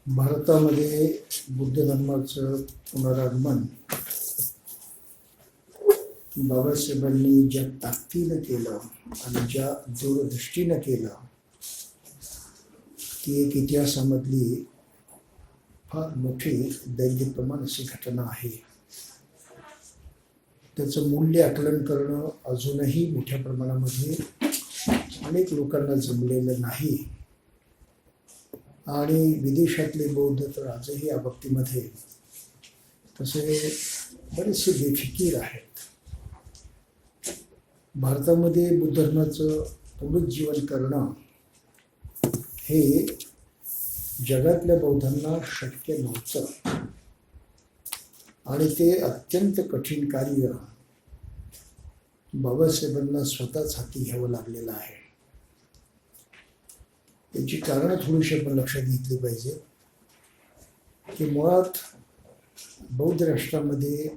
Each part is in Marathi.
भारतामध्ये बुद्ध धर्माचं पुनरागमन बाबासाहेबांनी ज्या ताकदीनं केलं आणि ज्या दूरदृष्टीनं केलं ती एक इतिहासामधली फार मोठी दैदिप्यमान अशी घटना आहे. त्याचं मूल्य आकलन करणं अजूनही मोठ्या प्रमाणामध्ये अनेक लोकांना जमलेलं नाही आणि विदेशातले बौद्ध तर आजही या बाबतीमध्ये तसे बरेचसे बेफिकीर आहेत. भारतामध्ये बुद्ध धर्माचं पुनरुज्जीवन करणं हे जगातल्या बौद्धांना शक्य नव्हतं आणि ते अत्यंत कठीण कार्य बाबासाहेबांना स्वतःच हाती घ्यावं लागलेलं आहे. त्याची कारणं थोडीशी आपण लक्षात घेतली पाहिजे की मुळात बौद्ध राष्ट्रामध्ये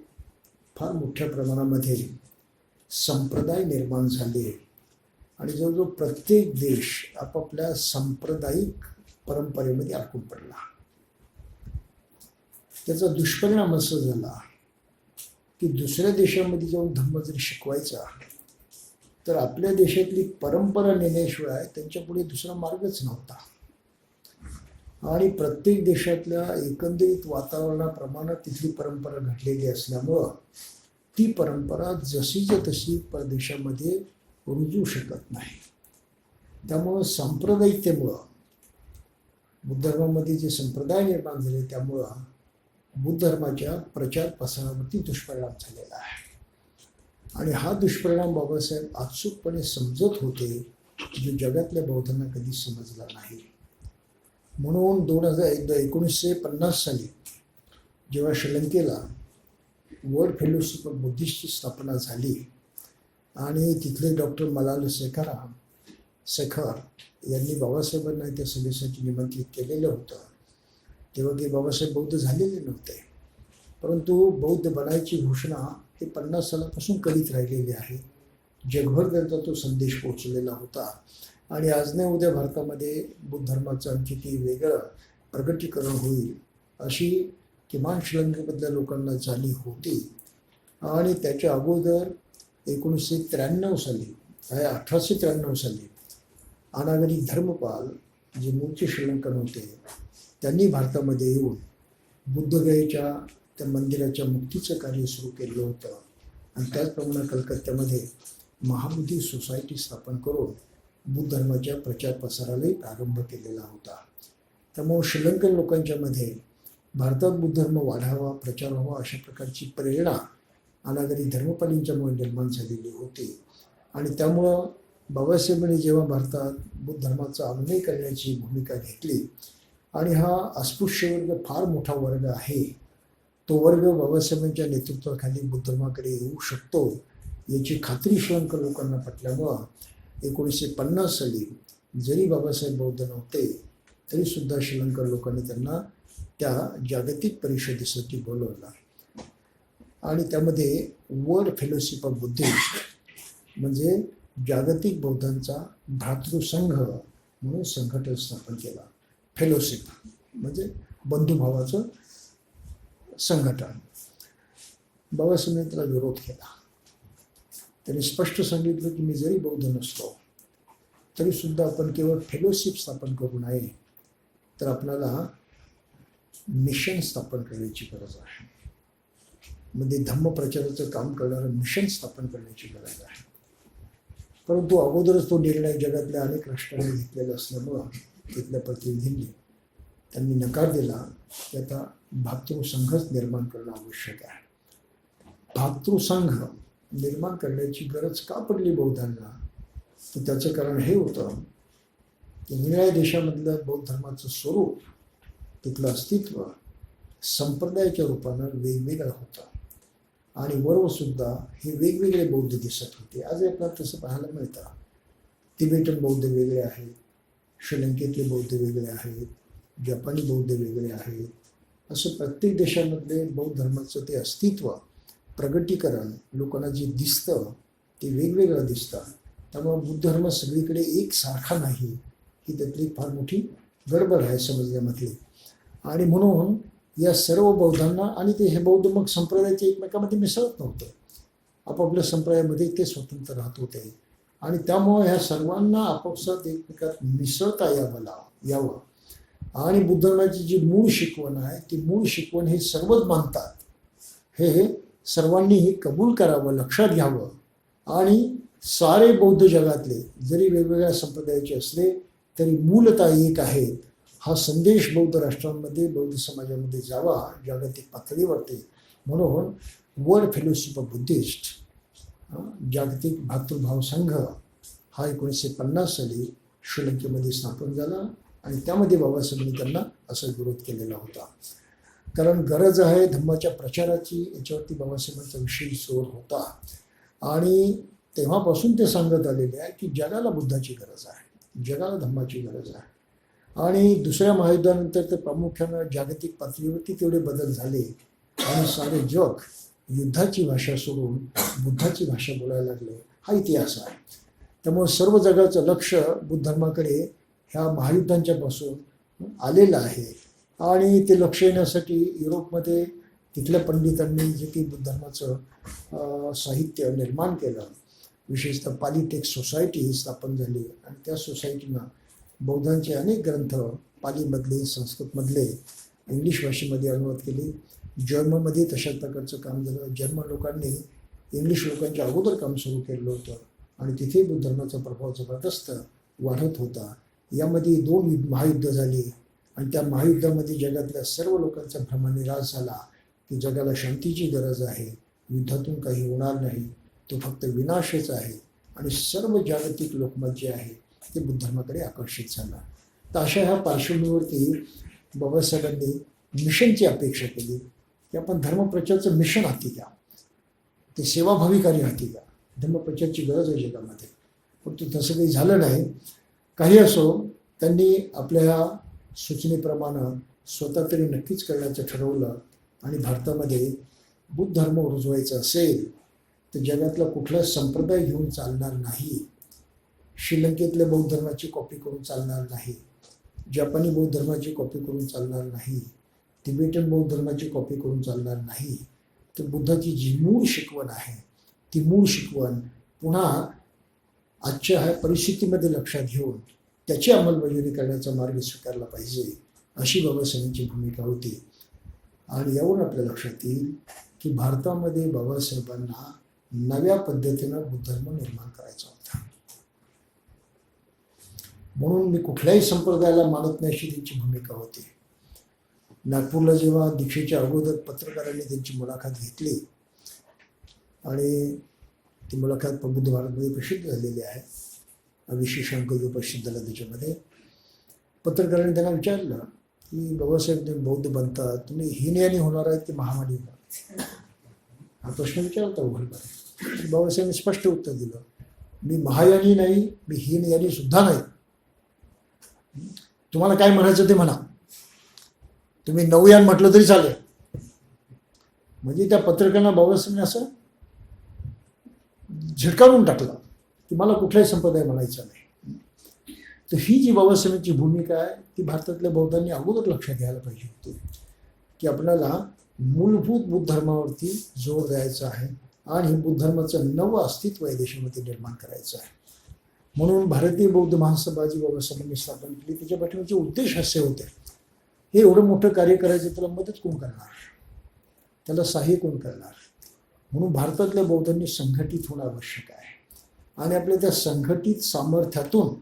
फार मोठ्या प्रमाणामध्ये संप्रदाय निर्माण झाले आणि जवळजवळ प्रत्येक देश आपापल्या सांप्रदायिक परंपरेमध्ये अडकून पडला. त्याचा दुष्परिणाम असा झाला की दुसऱ्या देशामध्ये जाऊन धर्म जरी शिकवायचा तर आपल्या देशातली परंपरा नेण्याशिवाय त्यांच्यापुढे दुसरा मार्गच नव्हता आणि प्रत्येक देशातल्या एकंदरीत वातावरणाप्रमाणे तिथली परंपरा घडलेली असल्यामुळं ती परंपरा जशीच्या तशी परदेशामध्ये रुजू शकत नाही. त्यामुळं सांप्रदायिकतेमुळं बुद्ध धर्मामध्ये जे संप्रदाय निर्माण झाले त्यामुळं बुद्ध धर्माच्या प्रचार प्रसारावरती दुष्परिणाम झालेला आहे आणि हा दुष्परिणाम बाबासाहेब अचूकपणे समजत होते जो जगातल्या बौद्धांना कधी समजला नाही. म्हणून 1950 साली जेव्हा श्रीलंकेला वर्ल्ड फेलोशिप ऑफ बुद्धिस्टची स्थापना झाली आणि तिथले डॉक्टर मलाल शेखर यांनी बाबासाहेबांना त्या सभेसाठी निमंत्रित केलेलं होतं. तेव्हा ते बाबासाहेब बौद्ध झालेले नव्हते परंतु बौद्ध बनायची घोषणा ते 50 सालापासून करीत राहिलेली आहे. जगभर त्यांचा तो संदेश पोहोचलेला होता आणि आज नाही उद्या भारतामध्ये बुद्ध धर्माचं आणखी ती वेगळं प्रगटीकरण होईल अशी किमान श्रीलंकेमधल्या लोकांना जाणीव होती. आणि त्याच्या अगोदर 1893 साली अनागरिक धर्मपाल जे मूळचे श्रीलंकन होते त्यांनी भारतामध्ये येऊन बुद्धगयेच्या त्या मंदिराच्या मुक्तीचं कार्य सुरू केलं होतं आणि त्याचप्रमाणे कलकत्त्यामध्ये महाबोधी सोसायटी स्थापन करून बुद्ध धर्माच्या प्रचार प्रसारालाही प्रारंभ केलेला होता. त्यामुळे श्रीलंकन लोकांच्यामध्ये भारतात बुद्ध धर्म वाढावा प्रचार व्हावा अशा प्रकारची प्रेरणा अनागरिक धर्मपालींच्यामुळे निर्माण झालेली होती आणि त्यामुळं बाबासाहेबांनी जेव्हा भारतात बुद्ध धर्माचा अनुनय करण्याची भूमिका घेतली आणि हा अस्पृश्य वर्ग फार मोठा वर्ग आहे तो वर्ग बाबासाहेबांच्या नेतृत्वाखाली बुद्ध धर्माकडे येऊ शकतो याची खात्री श्रीलंकन लोकांना पटल्यामुळं 1950 साली जरी बाबासाहेब बौद्ध नव्हते तरीसुद्धा श्रीलंकन लोकांनी त्यांना त्या जागतिक परिषदेसाठी बोलवलं आणि त्यामध्ये वर्ल्ड फेलोशिप ऑफ बुद्धिस्ट म्हणजे जागतिक बौद्धांचा भ्रातृसंघ म्हणून संघटन स्थापन केला. फेलोशिप म्हणजे बंधुभावाचं संघटन. बाबासाहेबांनी त्याला विरोध केला. त्यांनी स्पष्ट सांगितलं की मी जरी बौद्ध नसतो तरीसुद्धा आपण केवळ फेलोशिप स्थापन करू नये तर आपल्याला मिशन स्थापन करण्याची गरज आहे. म्हणजे धम्मप्रचाराचं काम करणारं मिशन स्थापन करण्याची गरज आहे. परंतु अगोदरच तो निर्णय जगातल्या अनेक राष्ट्रांनी घेतलेला असल्यामुळं तिथल्या प्रतिनिधींनी त्यांनी नकार दिला की आता भातृसंघच निर्माण करणं आवश्यक आहे. भातृसंघ निर्माण करण्याची गरज का पडली बौद्धांना तर त्याचं कारण हे होतं की निळ्या देशामधलं बौद्ध धर्माचं स्वरूप तिथलं अस्तित्व संप्रदायाच्या रूपानं वेगवेगळं होतं आणि वरवसुद्धा हे वेगवेगळे बौद्ध दिसत होते. आज आपल्याला तसं पाहायला मिळतं. तिबेटन बौद्ध वेगळे आहेत, श्रीलंकेतले बौद्ध वेगळे आहेत, जपानी बौद्ध वेगळे आहेत. असं प्रत्येक देशामधले बौद्ध धर्माचं ते अस्तित्व प्रगटीकरण लोकांना जे दिसतं ते वेगवेगळं दिसतं. त्यामुळे बुद्ध धर्म सगळीकडे एकसारखा नाही ही त्यातली फार मोठी गडबड आहे समजण्यामधली. आणि म्हणून या सर्व बौद्धांना, आणि ते हे बौद्ध मग संप्रदायाचे एकमेकांमध्ये मिसळत नव्हते, आपापल्या संप्रदायामध्ये ते स्वतंत्र राहत होते. आणि त्यामुळे ह्या सर्वांना आपापसात एकमेकात मिसळता यावं. आणि बुद्ध धर्माची जी मूळ शिकवण आहे, ती मूळ शिकवण हे सर्वच मानतात, हे सर्वांनी हे कबूल करावं, लक्षात घ्यावं. आणि सारे बौद्ध जगातले जरी वेगवेगळ्या संप्रदायाचे असले तरी मूलतः एक आहेत, हा संदेश बौद्ध राष्ट्रांमध्ये, बौद्ध समाजामध्ये जावा जागतिक पातळीवरती. म्हणून वर्ल्ड फेलोशिप ऑफ बुद्धिस्ट, जागतिक भातृभाव संघ, हा 1950 साली श्रीलंकेमध्ये स्थापन झाला. आणि त्यामध्ये बाबासाहेबांनी त्यांना असा विरोध केलेला होता. कारण गरज आहे धम्माच्या प्रचाराची, याच्यावरती बाबासाहेबांचा विशेष जोर होता. आणि तेव्हापासून ते सांगत आलेले आहे की जगाला बुद्धाची गरज आहे, जगाला धम्माची गरज आहे. आणि दुसऱ्या महायुद्धानंतर तर प्रामुख्यानं जागतिक पातळीवरती तेवढे बदल झाले आणि सारे जग युद्धाची भाषा सोडून बुद्धाची भाषा बोलायला लागले, हा इतिहास आहे. त्यामुळे सर्व जगाचं लक्ष बुद्ध धर्माकडे ह्या महायुद्धांच्या पासून आलेलं आहे. आणि ते लक्ष येण्यासाठी युरोपमध्ये तिथल्या पंडितांनी जे काही बुद्ध धर्माचं साहित्य निर्माण केलं, विशेषतः पाली टेक्स्ट सोसायटी स्थापन झाली. आणि त्या सोसायटीनं बौद्धांचे अनेक ग्रंथ पालीमधले, संस्कृतमधले इंग्लिश भाषेमध्ये अनुवाद केले. जर्मनमध्ये तशाच प्रकारचं काम झालं. जर्मन लोकांनी इंग्लिश लोकांच्या अगोदर काम सुरू केलं होतं आणि तिथे बुद्ध धर्माचा प्रभाव जबरदस्त वाढत होता. यामध्ये 2 महायुद्ध झाली आणि त्या महायुद्धामध्ये जगातल्या सर्व लोकांचा भ्रमनिरास झाला की जगाला शांतीची गरज आहे, युद्धातून काही होणार नाही, तो फक्त विनाशच आहे. आणि सर्व जागतिक लोकमत जे आहे ते बुद्ध धर्माकडे आकर्षित झालं. तर अशा ह्या पार्श्वभूमीवरती बाबासाहेबांनी मिशनची अपेक्षा केली की आपण धर्मप्रचाराचं मिशन हाती घ्या, ते सेवाभावी कार्य हाती घ्या. धर्मप्रचाराची गरज आहे जगामध्ये, परंतु तसं काही झालं नाही. काही असो, त्यांनी आपल्या सूचनेप्रमाणे स्वतः तरी नक्कीच करण्याचं ठरवलं. आणि भारतामध्ये बुद्ध धर्म रुजवायचा असेल तर जगातला कुठला संप्रदाय घेऊन चालणार नाही. श्रीलंकेतल्या बौद्ध धर्माची कॉपी करून चालणार नाही, जपानी बौद्ध धर्माची कॉपी करून चालणार नाही, तिबेटन बौद्ध धर्माची कॉपी करून चालणार नाही. तर बुद्धाची जी मूळ शिकवण आहे, ती मूळ शिकवण पुन्हा आजच्या ह्या परिस्थितीमध्ये लक्षात घेऊन त्याची अंमलबजावणी करण्याचा मार्ग स्वीकारला पाहिजे, अशी बाबासाहेबांची भूमिका होती. आणि यावरून आपल्या लक्षात येईल की भारतामध्ये बाबासाहेबांना नव्या पद्धतीनं बुद्ध धर्म निर्माण करायचा होता. म्हणून मी कुठल्याही संप्रदायाला मानत नाही अशी त्यांची भूमिका होती. नागपूरला जेव्हा दीक्षेच्या अगोदर पत्रकारांनी त्यांची मुलाखत घेतली आणि ती मुलाखत बुद्ध भारतमध्ये प्रसिद्ध झालेली आहे, विशेषांक जो प्रसिद्ध झाला त्याच्यामध्ये, पत्रकारांनी त्यांना विचारलं की बाबासाहेब तुम्ही बौद्ध बनता, तुम्ही हीनयानी होणार आहेत की महामानी होणार, हा प्रश्न विचारता उघडपणे. बाबासाहेबांनी स्पष्ट उत्तर दिलं, मी महायानी नाही, मी हीनयानी सुद्धा नाही. तुम्हाला काय म्हणायचं ते म्हणा, तुम्ही नवयान म्हटलं तरी चालेल. म्हणजे त्या पत्रकारांना बाबासाहेबांनी असं झिडकावून टाकलं की मला कुठलाही संप्रदाय म्हणायचा नाही. तर ही जी बाबासाहेबांची भूमिका आहे ती भारतातल्या बौद्धांनी अगोदर लक्षात घ्यायला पाहिजे होती की आपल्याला मूलभूत बुद्ध धर्मावरती जोर द्यायचा आहे आणि बुद्ध धर्माचं नवं अस्तित्व या देशामध्ये निर्माण करायचं आहे. म्हणून भारतीय बौद्ध महासभा जी बाबासाहेबांनी स्थापन केली त्याच्या पाठीमागचे उद्देश असे होते, हे एवढं मोठं कार्य करायचं त्याला मदत कोण करणार, त्याला सहाय्य कोण करणार. म्हणून भारतातल्या बौद्धांनी संघटित होणं आवश्यक आहे आणि आपल्या त्या संघटित सामर्थ्यातून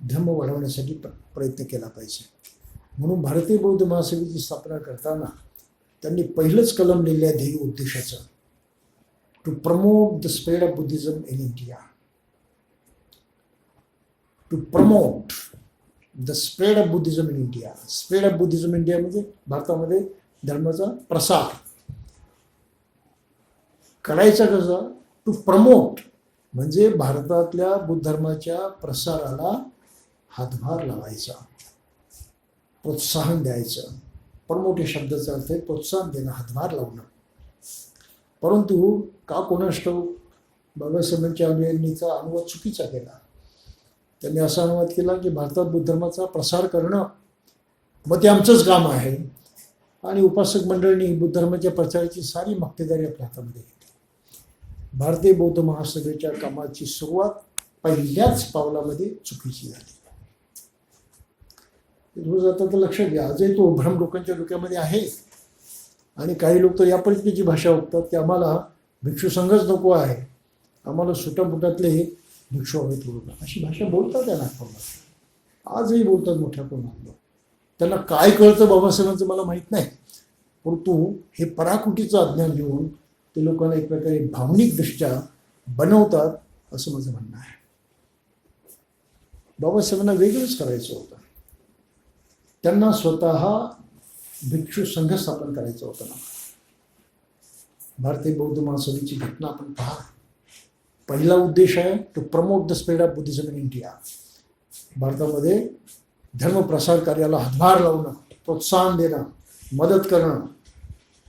धर्म वाढवण्यासाठी प्रयत्न केला पाहिजे. म्हणून भारतीय बौद्ध महासभेची स्थापना करताना त्यांनी पहिलंच कलम लिहिलं आहे ध्येय उद्देशाचं, to promote the spread of Buddhism in India. To promote the spread of Buddhism in India. Spread of Buddhism India म्हणजे भारतामध्ये धर्माचा प्रसार करायचा कसा, टू प्रमोट म्हणजे भारतातल्या बुद्ध धर्माच्या प्रसाराला हातभार लावायचा, प्रोत्साहन द्यायचं. प्रमोट या शब्दाचा अर्थ आहे प्रोत्साहन देणं, हातभार लावणं. परंतु का कोणास ठाऊक बाबासाहेबांच्या अनुयायांनीचा अनुवाद चुकीचा केला. त्यांनी असा अनुवाद केला की भारतात बुद्ध धर्माचा प्रसार करणं मग ते आमचंच काम आहे. आणि उपासक मंडळींनी बुद्ध धर्माच्या प्रचाराची सारी मक्तेदारी आपल्या हातामध्ये घेतली. भारतीय बौद्ध महासभेच्या कामाची सुरुवात पहिल्याच पावलामध्ये चुकीची झाली. रोज आता तर लक्षात घ्या, आजही तो भ्रम लोकांच्या डोक्यामध्ये आहे. आणि काही लोक तर या पद्धतीची भाषा वागतात की आम्हाला भिक्षू संघच नको आहे, आम्हाला सुटामुटातले भिक्षू हवेत बरोबर, अशी भाषा बोलतात त्या नागपूरला. आजही बोलतात मोठ्या प्रमाणात. त्यांना काय कळतं बाबासाहेबांचं मला माहीत नाही, परंतु हे पराकुटीचं अज्ञान घेऊन ते लोकांना एक प्रकारे भावनिकदृष्ट्या बनवतात असं माझं म्हणणं आहे. बाबासाहेबांना वेगळंच करायचं होतं. त्यांना स्वतः भिक्षू संघ स्थापन करायचा होता ना. भारतीय बौद्ध महासभेची घटना आपण पहा. पहिला उद्देश आहे to promote the spread of Buddhism in India. भारतामध्ये धर्मप्रसार कार्याला हातभार लावणं, प्रोत्साहन देणं, मदत करणं.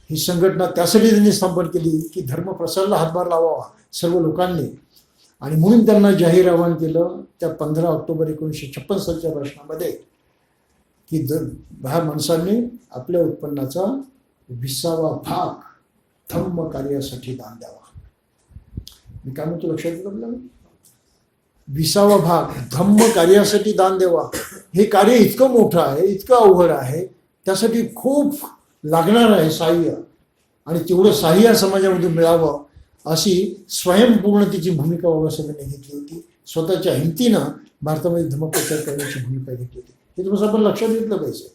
ही संघटना त्यासाठी त्यांनी स्थापन केली की धर्मप्रसाराला हातभार लावावा सर्व लोकांनी. आणि म्हणून त्यांना जाहीर आवाहन केलं त्या 15 ऑक्टोबर 1956 सालच्या भाषणामध्ये की ह्या माणसांनी आपल्या उत्पन्नाचा 20वा भाग धम्म कार्यासाठी दान द्यावा. मी काय म्हणतो लक्षात येतं आपल्याला? 20वा भाग धम्म कार्यासाठी दान द्यावा. हे कार्य इतकं मोठं आहे, इतकं अवघड आहे, त्यासाठी खूप लागणार आहे साह्य. आणि तेवढं साह्य समाजामध्ये मिळावं अशी स्वयंपूर्णतेची भूमिका बाबासाहेबांनी घेतली होती. स्वतःच्या हिमतीनं भारतामध्ये धर्मप्रचार करण्याची भूमिका घेतली होती. हे तुम्हाला आपण लक्षात घेतलं पाहिजे.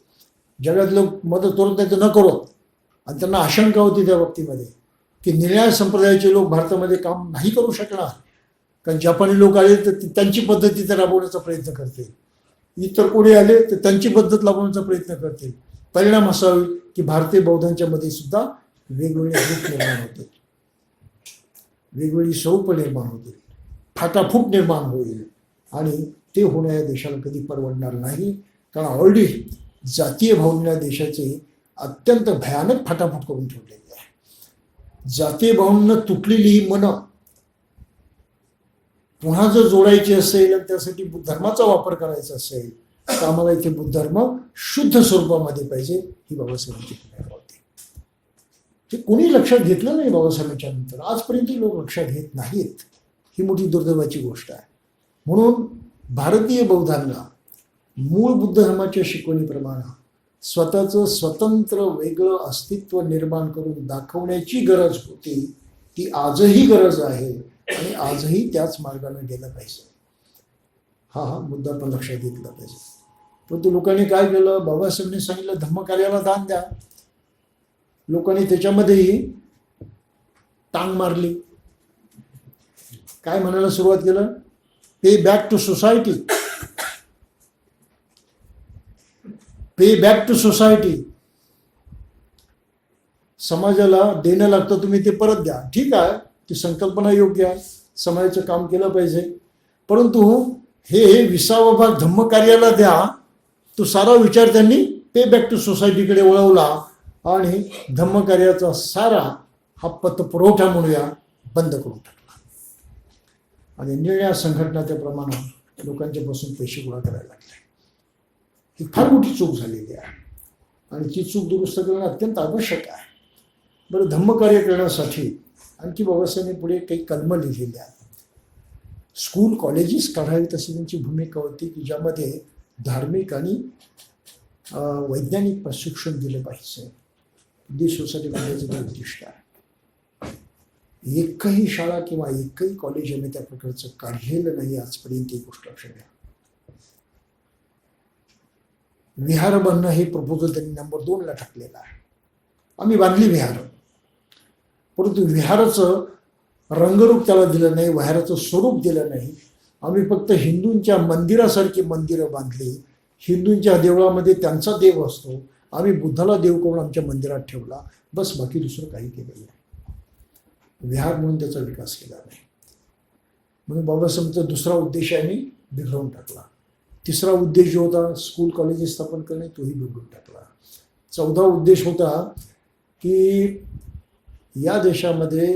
जगात लोक मदत करून त्याचं न करो. आणि त्यांना आशंका होती त्या बाबतीमध्ये की निर्यात संप्रदायाचे लोक भारतामध्ये काम नाही करू शकणार, कारण जपानी लोक आले तर त्यांची पद्धत तिथे राबवण्याचा प्रयत्न करतील, इतर कोणी आले तर त्यांची पद्धत लावण्याचा प्रयत्न करतील. परिणाम असा होईल की भारतीय बौद्धांच्या मध्ये सुद्धा वेगवेगळे ग्रुप निर्माण होतील, वेगवेगळी स्वरूप निर्माण होतील, फाटाफूट निर्माण होईल. आणि ते होणं या देशाला कधी परवडणार नाही. कारण ऑलरेडी जातीय भावना देशाचे अत्यंत भयानक फाटाफूट करून ठेवलेली आहे. जातीय भावना तुटलेली ही मनं पुन्हा जर जोडायची असेल आणि त्यासाठी बुद्ध धर्माचा वापर करायचा असेल तर आम्हाला इथे बुद्ध धर्म शुद्ध स्वरूपामध्ये पाहिजे, ही बाबासाहेबांची भूमिका होती. ते कोणी लक्षात घेतलं नाही बाबासाहेबांच्या नंतर. आजपर्यंत लोक लक्षात घेत नाहीत. ही मोठी दुर्दैवाची गोष्ट आहे. म्हणून भारतीय बौद्धांना मूळ बुद्ध धर्माच्या शिकवणीप्रमाणे स्वतःचं स्वतंत्र वेगळं अस्तित्व निर्माण करून दाखवण्याची गरज होती. ती आजही गरज आहे आणि आजही त्याच मार्गाने गेलं पाहिजे. हा मुद्दा पण लक्षात घेतला पाहिजे. परंतु लोकांनी काय केलं? बाबासाहेबांनी सांगितलं धम्मकार्याला दान द्या. लोकांनी त्याच्यामध्येही टांग मारली. काय म्हणायला सुरुवात केलं? Pay back to society, pay back to society. समाजाला देणं लागतं, तुम्ही ते परत द्या. ठीक आहे, ती संकल्पना योग्य आहे, समाजाचं काम केलं पाहिजे. परंतु हे 20वा भाग धम्मकार्याला द्या, तो सारा विचार त्यांनी पे बॅक टू सोसायटीकडे वळवला आणि धम्मकार्याचा सारा हा पतपुरवठा म्हणूया बंद करून टाकला. आणि निर्णय संघटना त्या प्रमाणात लोकांच्यापासून पैसे गोळा करायला लागले. ही फार मोठी चूक झालेली आहे आणि ती चूक दुरुस्त करणं अत्यंत आवश्यक आहे. बरं, धम्मकार्य करण्यासाठी आणखी बाबासाहेबांनी पुढे काही कलमं लिहिलेल्या आहेत. स्कूल कॉलेजेस काढावीत अशी त्यांची भूमिका होती की ज्यामध्ये धार्मिक आणि वैज्ञानिक प्रशिक्षण दिलं पाहिजे. बुद्धिस्ट सोसायटी काढायचं ते उद्दिष्ट आहे. एकही शाळा किंवा एकही कॉलेज आम्ही त्या प्रकारचं काढलेलं नाही आजपर्यंत. ही गोष्ट लक्षात घ्या. विहार बांधणं हे प्रपोजल त्यांनी नंबर 2ला टाकलेलं आहे. आम्ही बांधली विहार, परंतु विहाराचं रंगरूप त्याला दिलं नाही, विहाराचं स्वरूप दिलं नाही. आम्ही फक्त हिंदूंच्या मंदिरासारखी मंदिरं बांधली. हिंदूंच्या देवळामध्ये त्यांचा देव असतो, आम्ही बुद्धाला देव करून आमच्या मंदिरात ठेवला, बस. बाकी दुसरं काही केलं नाही. विहार म्हणून त्याचा विकास केला नाही. म्हणून बाबासाहेबांचा दुसरा उद्देश आम्ही बिघडवून टाकला. तिसरा उद्देश जो होता स्कूल कॉलेजेस स्थापन करणे, तोही बिघडून टाकला. चौथा उद्देश होता की या देशामध्ये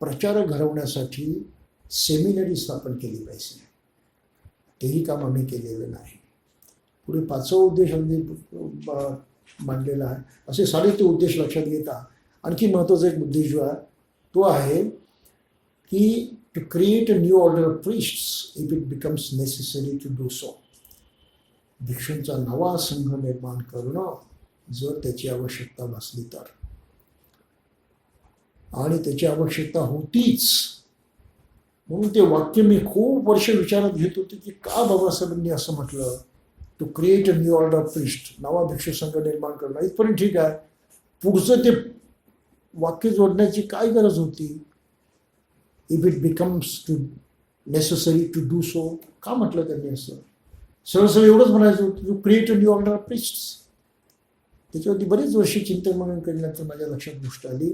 प्रचार घडवण्यासाठी सेमिनरी स्थापन केली पाहिजे. तेही काम आम्ही केलेलं नाही. पुढे 5वा उद्देश मांडलेला आहे. असे सारे ते उद्देश लक्षात घेता आणखी महत्त्वाचा एक उद्देश जो आहे तो आहे की to create a new order of priests if it becomes necessary to do so. भिक्षूंचा नवा संघ निर्माण करणं जर त्याची आवश्यकता भासली तर, आणि त्याची आवश्यकता होतीच. म्हणून ते वाक्य मी खूप वर्ष विचारात घेत होते की का बाबासाहेबांनी असं म्हटलं, to create a new order of priest, नवा भिक्षू संघ निर्माण करणं. इथपर्यंत ठीक आहे, पुढचं ते वाक्य जोडण्याची काय गरज होती. If it becomes to necessary to do so, का म्हटलं त्यांनी असं. सरळ एवढंच म्हणायचं होतं, to create a new order of priests. त्याच्यावरती बरेच वर्षी चिंतन म्हणून केल्यानंतर माझ्या लक्षात गोष्ट आली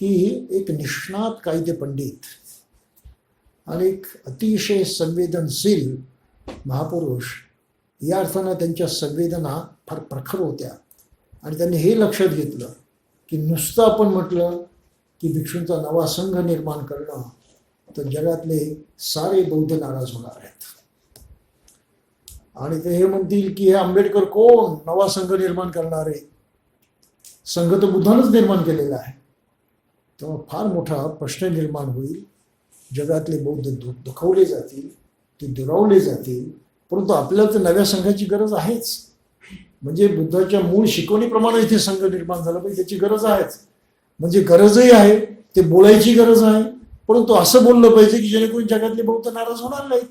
की एक निष्णात कायदे पंडित आणि एक अतिशय संवेदनशील महापुरुष, या अर्थानं त्यांच्या संवेदना फार प्रखर होत्या. आणि त्यांनी हे लक्षात घेतलं की नुसतं आपण म्हटलं की भिक्षूंचा नवा संघ निर्माण करणं तर जगातले सारे बौद्ध नाराज होणार आहेत. आणि ते हे म्हणतील की हे आंबेडकर कोण, नवा संघ निर्माण करणारे. संघ तर बुद्धानंच निर्माण केलेला आहे. तेव्हा फार मोठा प्रश्न निर्माण होईल. जगातले बौद्ध दुखवले जातील, ते दुरावले जातील. परंतु आपल्याला तर नव्या संघाची गरज आहेच. म्हणजे बुद्धाच्या मूळ शिकवणीप्रमाणे इथे संघ निर्माण झाला पाहिजे, त्याची गरज आहेच. म्हणजे गरजही आहे, ते बोलायची गरज आहे, परंतु असं बोललं पाहिजे की जेणेकरून जगातले बौद्ध नाराज होणार नाहीत.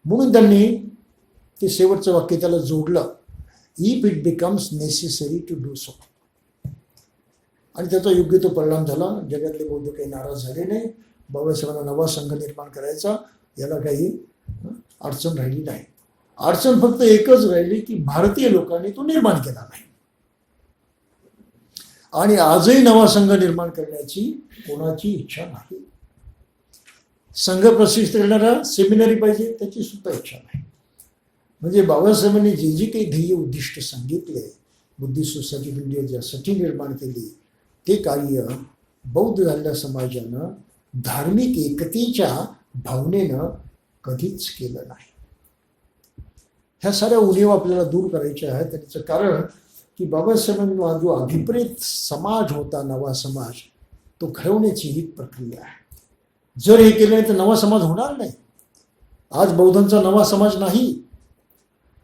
म्हणून त्यांनी ते शेवटचं वाक्य त्याला जोडलं, if it becomes necessary to do so. आणि त्याचा योग्य तो परिणाम झाला. जगातले बौद्ध काही नाराज झाले नाही. बाबासाहेबांना नवा संघ निर्माण करायचा याला काही अडचण राहिली नाही. अडचण फक्त एकच राहिली की भारतीय लोकांनी तो निर्माण केला नाही. आणि आजही नवा संघ निर्माण करण्याची कोणाची इच्छा नाही. संघ प्रशिक्षित करणारा सेमिनरी पाहिजे, त्याची सुद्धा इच्छा नाही. म्हणजे बाबासाहेबांनी जे जे काही ध्येय उद्दिष्ट सांगितले, बुद्धिस्ट सोसायटी ऑफ इंडिया ज्यासाठी निर्माण केली, ते कार्य बौद्ध झालेल्या समाजानं धार्मिक एकतेच्या भावनेनं कधीच केलं नाही. ह्या साऱ्या उणीवा आपल्याला दूर करायच्या आहेत. त्याचं कारण की बाबासाहेबांना जो अभिप्रेत समाज होता, नवा समाज, तो घडवण्याची ही प्रक्रिया आहे. जर हे केलं नाही तर नवा समाज होणार नाही. आज बौद्धांचा नवा समाज नाही,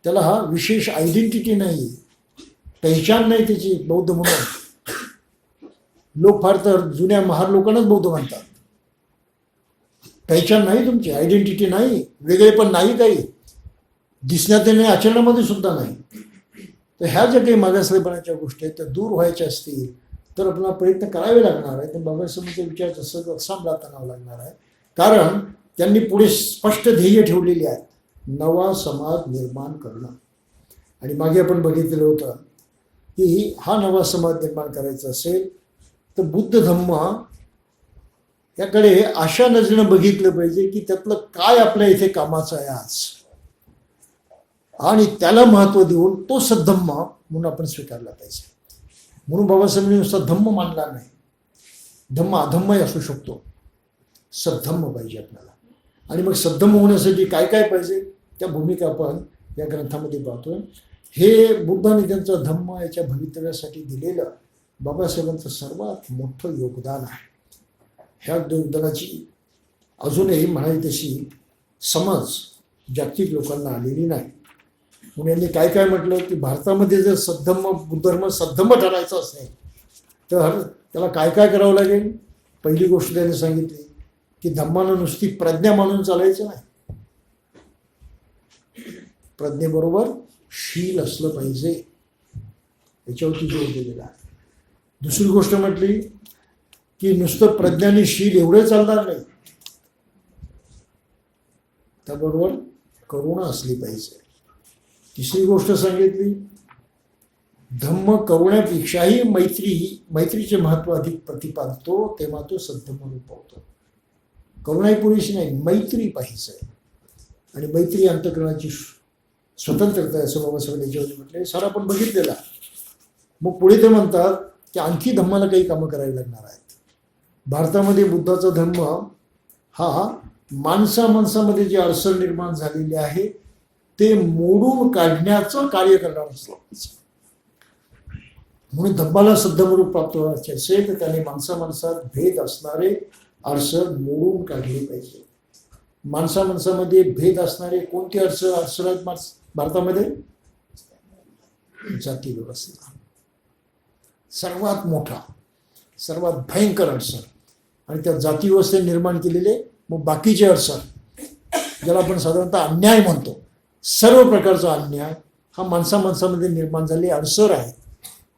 त्याला हा विशेष आयडेंटिटी नाही, पहिचान नाही त्याची बौद्ध म्हणून. लोक फार तर जुन्या महार लोकांनाच बौद्ध म्हणतात. पहिचान नाही, तुमची आयडेंटिटी नाही, वेगळे पण नाही, काही दिसण्यात नाही, आचरणामध्ये सुद्धा नाही. तर ह्या ज्या काही मागासलेपणाच्या गोष्टी आहेत त्या दूर व्हायच्या असतील तर आपल्याला प्रयत्न करावे लागणार आहे. तर बाबासाहेबांचे विचार जसं सांभाळत आणावं लागणार आहे. कारण त्यांनी पुढे स्पष्ट ध्येय ठेवलेली आहेत, नवा समाज निर्माण करणं. आणि मागे आपण बघितलेलं होतं की हा नवा समाज निर्माण करायचा असेल तर बुद्ध धम्म याकडे अशा नजरेनं बघितलं पाहिजे की त्यातलं काय आपल्या इथे कामाचं आहे आज, आणि त्याला महत्त्व देऊन तो सद्धम्म म्हणून आपण स्वीकारला पाहिजे. म्हणून बाबासाहेबांनी नुसता धम्म मानला नाही, धम्म अधम्मही असू शकतो, सद्धम्म पाहिजे आपल्याला. आणि मग सद्धम्म होण्यासाठी काय काय पाहिजे त्या भूमिका आपण या ग्रंथामध्ये पाहतोय. हे बुद्धाने त्यांचं धम्म याच्या भवितव्यासाठी दिलेलं बाबासाहेबांचं सर्वात मोठं योगदान आहे. ह्या योगदानाची अजूनही म्हणावी तशी समज जागतिक लोकांना आलेली नाही. म्हणून यांनी काय काय म्हटलं की भारतामध्ये जर सद्धम्म बुद्धधर्म सद्धम्म ठरायचं असेल तर त्याला काय काय करावं लागेल. पहिली गोष्ट त्यांनी सांगितली की धम्मानं नुसती प्रज्ञा मानून चालायचं नाही, प्रज्ञेबरोबर शील असलं पाहिजे, याच्यावरती जोर दिलेला आहे. दुसरी गोष्ट म्हटली की नुसतं प्रज्ञाने शील एवढे चालणार नाही, त्याबरोबर करुणा असली पाहिजे. तिसरी गोष्ट सांगितली, धम्म करुण्यापेक्षाही मैत्रीचे महत्त्व अधिक प्रतिपादतो, तेव्हा तो सद्धम्म रूप होतो. करुणाही पुरेशी नाही, मैत्री पाहिजे. आणि मैत्री अंतःकरणाची स्वतंत्रता आहे असं बाबासाहेबांनी याच्यावर म्हटलं. सारं आपण बघितलेला. मग पुढे ते म्हणतात की आणखी धम्माला काही कामं करावी लागणार आहेत. भारतामध्ये बुद्धाचा धम्म हा माणसामध्ये जी अडचण निर्माण झालेली आहे ते मोडून काढण्याचं कार्य करणार असतो. म्हणून धम्माला सद्धमरूप प्राप्त व्हायचे असेल तर त्याने माणसात भेद असणारे अडसर मोडून काढले पाहिजे. माणसामध्ये भेद असणारे कोणते अडसर आहेत भारतामध्ये? जाती व्यवस्था सर्वात मोठा, सर्वात भयंकर अडसर. आणि त्या जाती व्यवस्थेने निर्माण केलेले मग बाकीचे अडसर, ज्याला आपण साधारणतः अन्याय म्हणतो, सर्व प्रकारचा अन्याय हा माणसामध्ये निर्माण झालेले अडसर आहेत,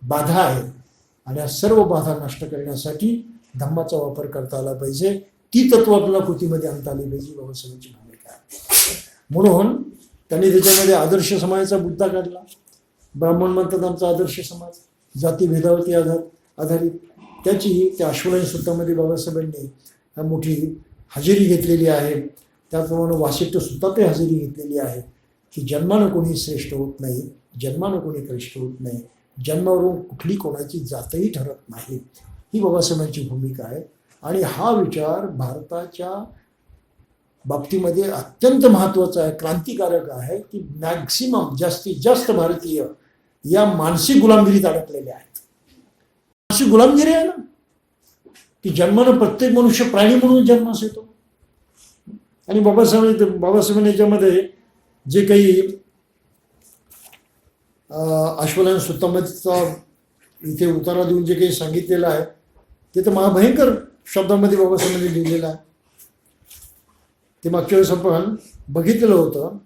बाधा आहेत. आणि या सर्व बाधा नष्ट करण्यासाठी धम्माचा वापर करता आला पाहिजे. ती तत्व आपल्याला कृतीमध्ये आणता आली पाहिजे. बाबासाहेबांची भूमिका आहे. म्हणून त्यांनी त्याच्यामध्ये आदर्श समाजाचा मुद्दा काढला. ब्राह्मण म्हणतात आमचा आदर्श समाज, जातीभेदावरती आधारित. त्याची त्या अश्वलायन सूत्रामध्ये बाबासाहेबांनी मोठी हजेरी घेतलेली आहे. त्याचप्रमाणे वासिष्ठ सुद्धा ते हजेरी घेतलेली आहे की जन्मानं कोणी श्रेष्ठ होत नाही, जन्मानं कोणी कनिष्ठ होत नाही, जन्मावरून कुठली कोणाची जातही ठरत नाही. ही बाबासाहेबांची भूमिका आहे. आणि हा विचार भारताच्या बाबतीमध्ये अत्यंत महत्त्वाचा आहे, क्रांतिकारक आहे की मॅक्सिमम जास्तीत जास्त भारतीय या मानसिक गुलामगिरीत अडकलेले आहेत. मानसिक गुलामगिरी आहे ना, की जन्मानं प्रत्येक मनुष्य प्राणी म्हणून जन्मास येतो. आणि बाबासाहेबांनी याच्यामध्ये जे काही अश्वलायन सूत्रामध्येचा इथे उतारा देऊन जे काही सांगितलेलं आहे ते तर महाभयंकर शब्दामध्ये बाबासाहेबांनी लिहिलेलं आहे. ते मागच्या वेळेस आपण बघितलेलं होतं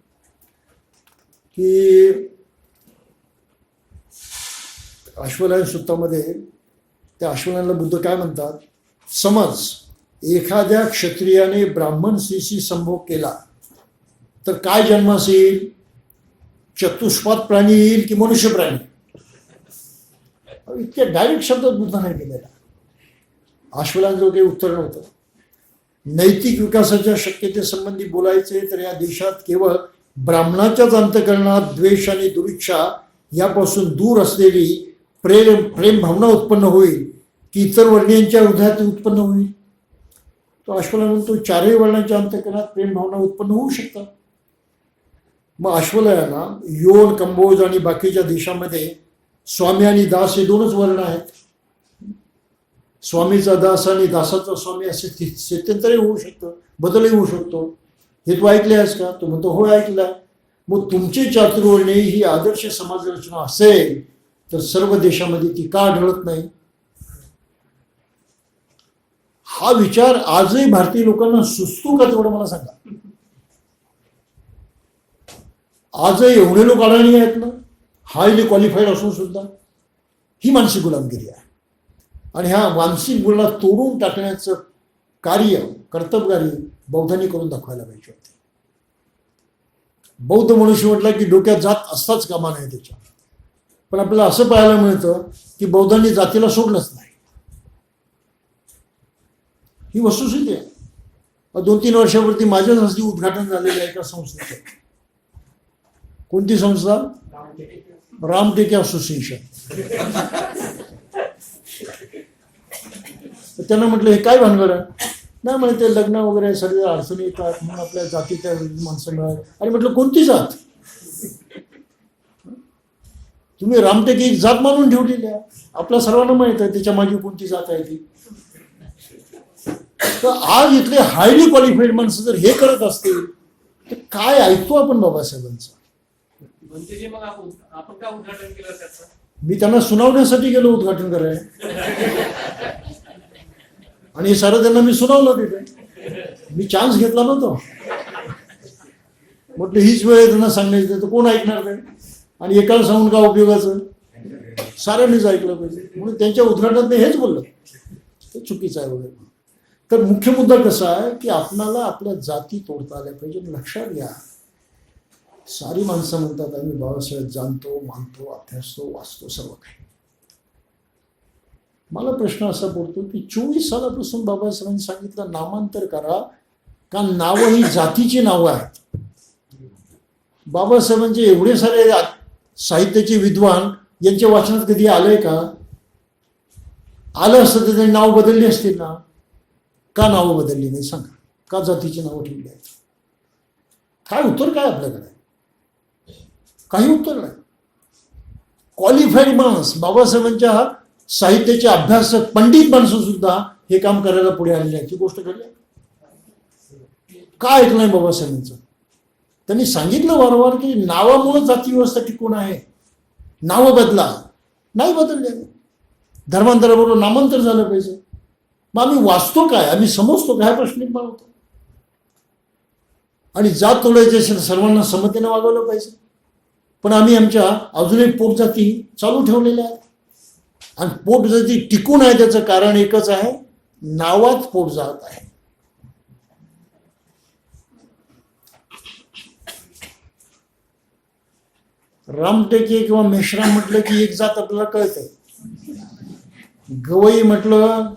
की अश्वलायन सूत्रामध्ये त्या अश्वलायनला बुद्ध काय म्हणतात? समज एखाद्या क्षत्रियाने ब्राह्मण स्त्रीशी संभोग केला तर काय जन्मास येईल? चतुष्पाद प्राणी येईल की मनुष्य प्राणी? इतक्या डायरेक्ट शब्दात बुद्धाने केलेला. अश्वलायनजवळ काही उत्तर नव्हतं. नैतिक विकासाच्या शक्यतेसंबंधी बोलायचे तर या देशात केवळ ब्राह्मणाच्याच अंतःकरणात द्वेष आणि दुरिच्छा यापासून दूर असलेली प्रेम भावना उत्पन्न होईल की इतर वर्णीयांच्या हृदयात उत्पन्न होईल? तो अश्वलायन म्हणतो चारही वर्णांच्या अंतःकरणात प्रेम भावना उत्पन्न होऊ शकतात. मग अश्वलायना योन, कंबोज आणि बाकीच्या देशामध्ये स्वामी आणि दास हे दोनच वर्ण आहेत. स्वामीचा दास आणि दासाचा स्वामी असे स्थित्यंतरही होऊ शकतं, बदलही होऊ शकतो. हे तू ऐकले आहेस का? तो म्हणतो हो ऐकलं. मग तुमची चातुर्वर्णी ही आदर्श समाज रचना असेल तर सर्व देशामध्ये ती का आढळत नाही? हा विचार आजही भारतीय लोकांना सुचतो का तेवढं मला सांगा. आजही एवढे लोक अडाणी आहेत ना, हायली क्वालिफाईड असून सुद्धा. ही मानसिक गुलामगिरी आहे. आणि ह्या मानसिक गुलाला तोडून टाकण्याचं कार्य, कर्तबगारी बौद्धांनी करून दाखवायला पाहिजे होते. बौद्ध मनुष्य म्हटलं की डोक्यात जात असताच कामा नाही त्याच्या. पण आपल्याला असं पाहायला मिळतं की बौद्धांनी जातीला सोडलंच नाही. ही वस्तुस्थिती आहे. 2-3 वर्षावरती माझ्याच हस्ती उद्घाटन झालेलं आहे एका संस्थेचं. कोणती संस्था? रामटेके असोसिएशन. त्यांना म्हटलं हे काय भानगड आहे? नाही म्हणे ते लग्न वगैरे सर्व अडचणी येतात म्हणून आपल्या जातीच्या माणसं मिळाली. आणि म्हटलं कोणती जात? तुम्ही रामटेके एक जात मानून ठेवलेली आहे. आपल्या सर्वांना माहित आहे त्याच्या मागे कोणती जात आहे ती. तर आज इथले हायली क्वालिफाईड माणसं जर हे करत असतील तर काय ऐकतो आपण बाबासाहेबांचं? मी त्यांना सुनावण्यासाठी गेलो उद्घाटन करायला. आणि हे सारं त्यांना मी सुनावलं तिथे. मी चान्स घेतला नव्हतो. म्हटलं हीच वेळ त्यांना सांगायचं तर कोण ऐकणार नाही. आणि एकाला सांगून का उपयोगाचं? साऱ्यांनीच ऐकलं पाहिजे. म्हणून त्यांच्या उद्घाटनात मी हेच बोललो. ते चुकीचं आहे वगैरे. तर मुख्य मुद्दा कसा आहे की आपणाला आपल्या जाती तोडता आल्या पाहिजे. लक्षात घ्या, सारी माणसं म्हणतात आम्ही बाबासाहेब जाणतो, मानतो, अभ्यासतो, वाचतो, सर्व काही. मला प्रश्न असा पडतो की 24 सालापासून बाबासाहेबांनी सांगितलं नामांतर करा, का नावं ही जातीची नावं आहेत. बाबासाहेबांचे एवढे सारे साहित्याचे विद्वान यांच्या वाचनात कधी आलंय का? आलं असतं तर त्यांनी नाव बदलली असतील ना. का नावं बदलली नाही सांगा? का जातीची नावं ठेवली आहेत? काय उत्तर काय आपल्याकडे? काही उत्तर नाही. क्वालिफाईड माणूस, बाबासाहेबांच्या साहित्याचे अभ्यासक पंडित माणसं सुद्धा हे काम करायला पुढे आलेली आहे. ती गोष्ट घडली. का ऐकलं नाही बाबासाहेबांचं? त्यांनी सांगितलं वारंवार की नावामुळे जाती व्यवस्था टिकून आहे, नावं बदला. नाही बदलले. धर्मांतराबरोबर नामांतर झालं पाहिजे. मग आम्ही वाचतो काय, आम्ही समजतो काय, हा प्रश्न निर्माण होतो. आणि जात तोडायची असेल सर्वांना समतेने वागवलं पाहिजे. पण आम्ही आमच्या अजूनही पोटजाती चालू ठेवलेल्या आहेत. आणि पोटजाती टिकून आहे त्याचं कारण एकच आहे, नावात पोटजात आहे. रामटेके किंवा मेश्राम म्हटलं की एक जात आपल्याला कळते. गवई म्हटलं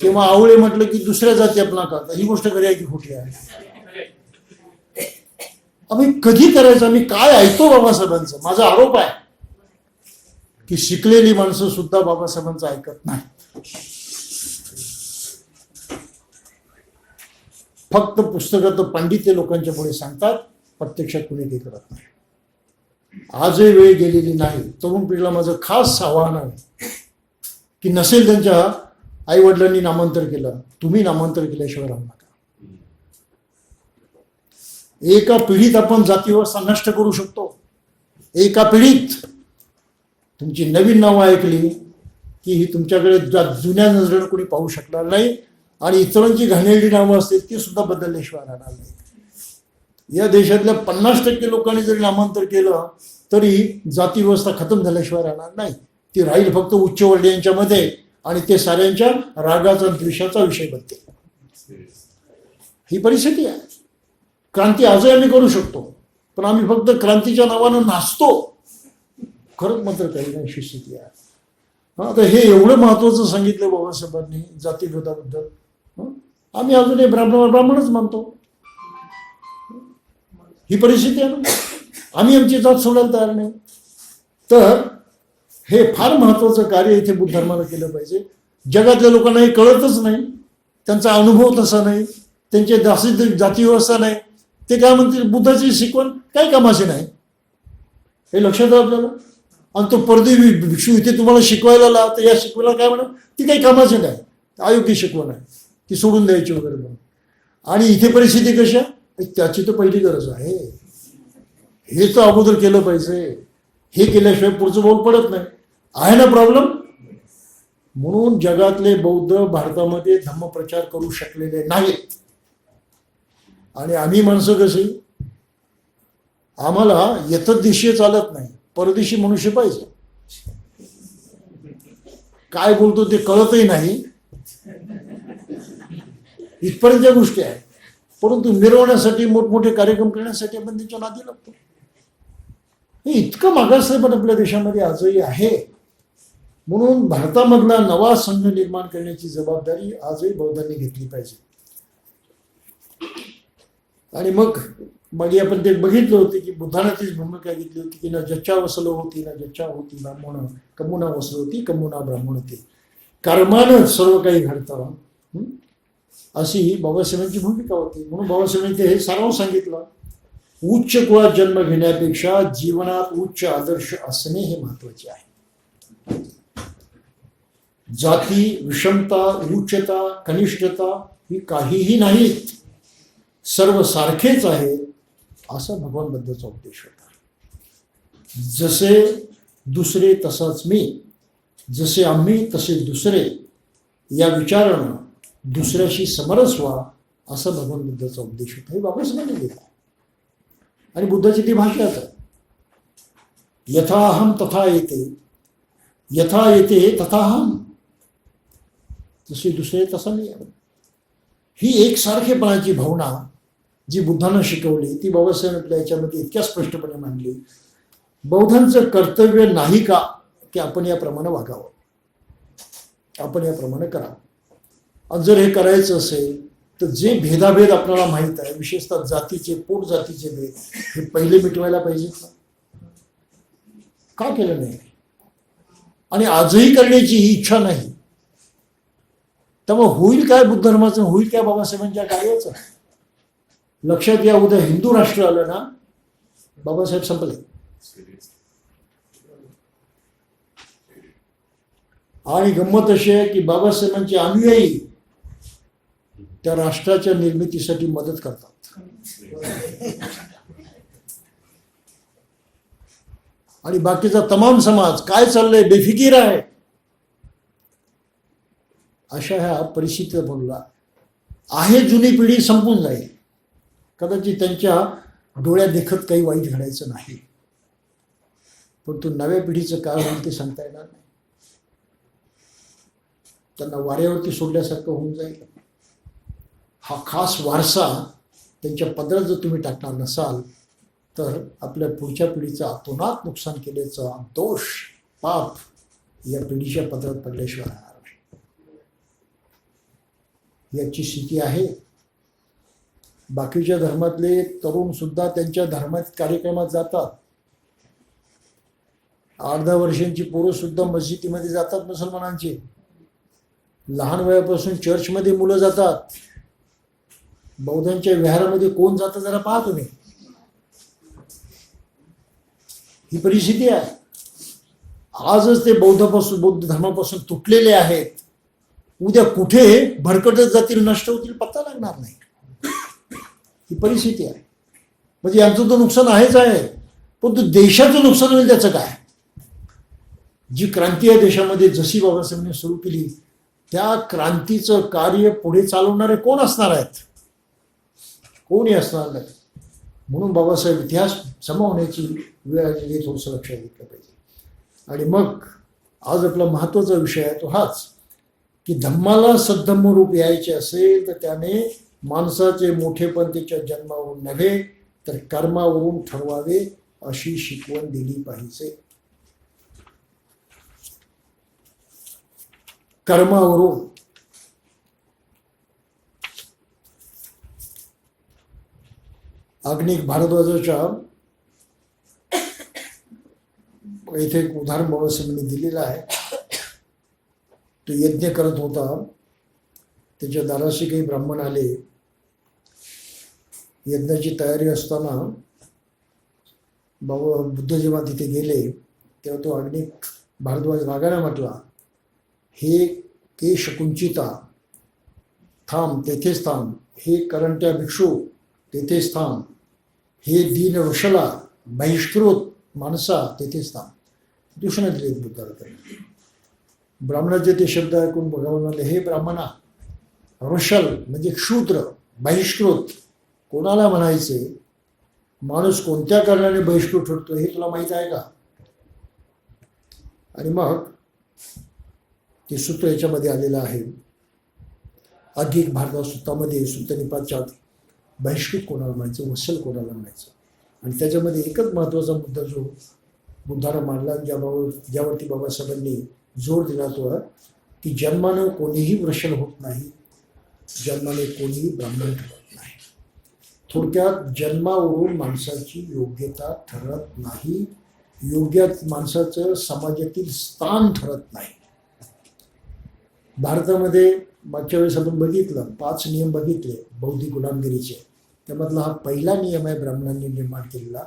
किंवा आवळे म्हटलं की दुसऱ्या जाती आपल्याला कळतात. ही गोष्ट खरी आहे की खोटी आहे? आम्ही कधी करायचं? आम्ही काय ऐकतो बाबासाहेबांचं? माझा आरोप आहे की शिकलेली माणसं सुद्धा बाबासाहेबांचं ऐकत नाही. फक्त पुस्तकात पांडित्य लोकांच्या पुढे सांगतात, प्रत्यक्षात कुणी ते करत नाही. आजही वेळ गेलेली नाही. तरुण पिढीला माझं खास आव्हान आहे की नसेल त्यांच्या आई वडिलांनी नामांतर केलं, तुम्ही नामांतर केल्याशिवाय राहू नका. एका पिढीत आपण जातीव्यवस्था नष्ट करू शकतो. एका पिढीत तुमची नवीन नावं ऐकली की ही तुमच्याकडे जुन्या नजरेनं कोणी पाहू शकणार नाही. आणि इतरांची घाणेरडी नावं असतील ती सुद्धा बदलल्याशिवाय राहणार नाही. या देशातल्या 50% लोकांनी जरी नामांतर केलं तरी जाती व्यवस्था खतम झाल्याशिवाय राहणार नाही. ती राहील फक्त उच्चवर्णीयांच्या मध्ये आणि ते साऱ्यांच्या रागाचा द्वेषाचा विषय बनते. ही परिस्थिती आहे. क्रांती आजही आम्ही करू शकतो, पण आम्ही फक्त क्रांतीच्या नावानं नाचतो. खरंच मात्र काही नाही स्थिती आहे. हा, तर हे एवढं महत्वाचं सांगितलं बाबासाहेबांनी जातीभेदाबद्दल. आम्ही अजूनही ब्राह्मणच मानतो. ही परिस्थिती आहे ना. आम्ही आमची जात सोडायला तयार नाही. तर हे फार महत्वाचं कार्य इथे बुद्ध धर्माला केलं पाहिजे. जगातल्या लोकांना हे कळतच नाही, त्यांचा अनुभव तसा नाही, त्यांचे जाती व्यवस्था नाही. ते काय म्हणतील, बुद्धाची शिकवण काही कामाची नाही. हे लक्षात आहे आपल्याला. आणि तो परदेवी भिक्षू इथे तुम्हाला शिकवायला आला तर या शिकवायला काय म्हणा, ती काही कामाची नाही, अयोग्य शिकवण आहे, ती सोडून द्यायची वगैरे म्हणून. आणि इथे परिस्थिती कशा, त्याची तर पहिली गरज आहे. हे तर अगोदर केलं पाहिजे. हे केल्याशिवाय पुढचं पाऊल पडत नाही. आहे ना प्रॉब्लेम. म्हणून जगातले बौद्ध भारतामध्ये धम्मप्रचार करू शकलेले नाहीत. आणि आम्ही माणसं कशी, आम्हाला यतदिशीय चालत नाही, परदेशी मनुष्य पाहिजे. काय बोलतो ते कळतही नाही, इथपर्यंत गोष्टी आहेत. परंतु मिरवण्यासाठी मोठमोठे कार्यक्रम करण्यासाठी आपण त्यांच्या नादी लागतो. हे इतकं मागासलेपण आपल्या देशामध्ये आजही आहे. म्हणून भारतामधला नवा संघ निर्माण करण्याची जबाबदारी आजही बौद्धांनी घेतली पाहिजे. आणि मग आपण ते बघितलं होते की बुद्धाने तीच भूमिका घेतली होती की न जच्चा वसलो होती, न जच्चा होती ब्राह्मण, कमुना वसलो होती, कमुना ब्राह्मण होती. कर्मानं सर्व काही घडतं, अशी ही बाबासाहेबांची भूमिका होती. म्हणून बाबासाहेबांनी हे सारांश सांगितलं. उच्च कुळात जन्म घेण्यापेक्षा जीवनात उच्च आदर्श असणे हे महत्वाचे आहे. जाती, विषमता, उच्चता, कनिष्ठता ही काहीही नाहीत, सर्व सारखेच आहेत, असा भगवान बुद्धाचा उपदेश होता. जसे दुसरे तसाच मी, जसे आम्ही तसे दुसरे, या विचारानं दुसऱ्याशी समरस व्हा, असा भगवान बुद्धाचा उपदेश होता. हे बाबासाहेबांनी दिला. आणि बुद्धाची ती भाषाच आहे. यथाहम तथा येते, यथा येते तथाहम, जसे दुसरे तसा मी. ही एकसारखेपणाची भावना जी बुद्धानं शिकवली ती बाबासाहेबांनी याच्यामध्ये इतक्या स्पष्टपणे मांडली. बौद्धांचं कर्तव्य नाही का की आपण याप्रमाणे वागावं, आपण याप्रमाणे करावं. आणि जर हे करायचं असेल तर जे भेदाभेद आपल्याला माहीत आहे, विशेषतः जातीचे, पोट जातीचे भेद, हे पहिले मिटवायला पाहिजे. का केलं नाही? आणि आजही करण्याची ही इच्छा नाही. त्यामुळे होईल काय बुद्ध धर्माचं, होईल काय बाबासाहेबांच्या कार्याचं? लक्षात घ्या, उद्या हिंदू राष्ट्र आलं ना बाबासाहेब संपले. आणि गंमत अशी आहे की बाबासाहेबांचे अनुयायी त्या राष्ट्राच्या निर्मितीसाठी मदत करतात. आणि बाकीचा तमाम समाज काय चाललंय बेफिकीर आहे. अशा ह्या परिस्थितीत बोलला आहे. जुनी पिढी संपून जाईल. कदाचित त्यांच्या डोळ्यात देखत काही वाईट घडायचं नाही, परंतु नव्या पिढीचं काय होईल ते सांगता येणार नाही. त्यांना वाऱ्यावरती सोडल्यासारखं होऊन जाईल. हा खास वारसा त्यांच्या पदरात जर तुम्ही टाकणार नसाल तर आपल्या पुढच्या पिढीचं अतोनात नुकसान केल्याचा दोष पाप या पिढीच्या पदरात पडल्याशिवाय राहणार नाही. याची स्थिती आहे. बाकीच्या धर्मातले तरुण सुद्धा त्यांच्या धर्मात कार्यक्रमात जातात. 8-10 वर्षांची पोरं सुद्धा मस्जिदीमध्ये जातात. मुसलमानांची लहान वयापासून चर्चमध्ये मुलं जातात. बौद्धांच्या विहारामध्ये कोण जातं जरा पहा तुम्ही. ही परिस्थिती आहे. आजच ते बौद्ध धर्मापासून तुटलेले आहेत. उद्या कुठे भरकटत जातील, नष्ट होतील, पत्ता लागणार नाही. ही परिस्थिती आहे. म्हणजे यांचं तर नुकसान आहेच आहे, परंतु देशाचं नुकसान होईल त्याचं काय. जी क्रांती आहे देशामध्ये जशी बाबासाहेबांनी सुरू केली त्या क्रांतीचं कार्य पुढे चालवणारे कोण असणार आहेत. कोणी असणार नाही. म्हणून बाबासाहेब इतिहास समवण्याची वेळ आलेली थोडंसं लक्षात घेतलं पाहिजे. आणि मग आज आपला महत्त्वाचा विषय आहे तो हाच की धम्माला सद्धम्म रूप यायचे असेल तर त्याने माणसाचे मोठेपण त्याच्या जन्मावरून नव्हे तर कर्मावरून ठरवावे अशी शिकवण दिली पाहिजे. कर्मावरून. आग्निक भारद्वाजाच्या इथे एक उदाहरण बाबासाहेबांनी दिलेलं आहे. तो यज्ञ करत होता. त्याच्या दाराशी काही ब्राह्मण आले. यज्ञाची तयारी असताना बाबा बुद्ध जेव्हा तिथे गेले तेव्हा तो आग्निक भारद्वाज रागाने म्हटला, हे केश कुंचिता थांब, तेथेच थांब. हे करंट्या भिक्षू तेथेच थांब. हे दीन वृषला बहिष्कृत माणसा तेथेच थांब. दूषण दिले बुद्धाला. ब्राह्मणाचे ते शब्द ऐकून भगवान म्हणले, हे ब्राह्मणा, वृषल म्हणजे शूद्र, बहिष्कृत कोणाला म्हणायचे. माणूस कोणत्या कारणाने बहिष्कृत ठरतो हे तुला माहीत आहे का. आणि मग ते सूत्र याच्यामध्ये आलेलं आहे. अधिक भारद्वाज सूत्रामध्ये सूत्रनिपातात बहिष्कृत कोणाला म्हणायचं, वत्सल कोणाला म्हणायचं. आणि त्याच्यामध्ये एकच महत्त्वाचा मुद्दा जो बुद्धाला मांडला, ज्यावरती बाबासाहेबांनी जोर दिला तो की जन्मानं कोणीही वृषल होत नाही, जन्माने कोणीही ब्राह्मण ठरत नाही. थोडक्यात जन्मावरून माणसाची योग्यता ठरत नाही. योग्यात माणसाचं समाजातील स्थान ठरत नाही. भारतामध्ये मागच्या वेळेस आपण बघितलं 5 नियम बघितले बौद्धिक गुलामगिरीचे. त्यामधला हा पहिला नियम आहे ब्राह्मणांनी निर्माण केलेला,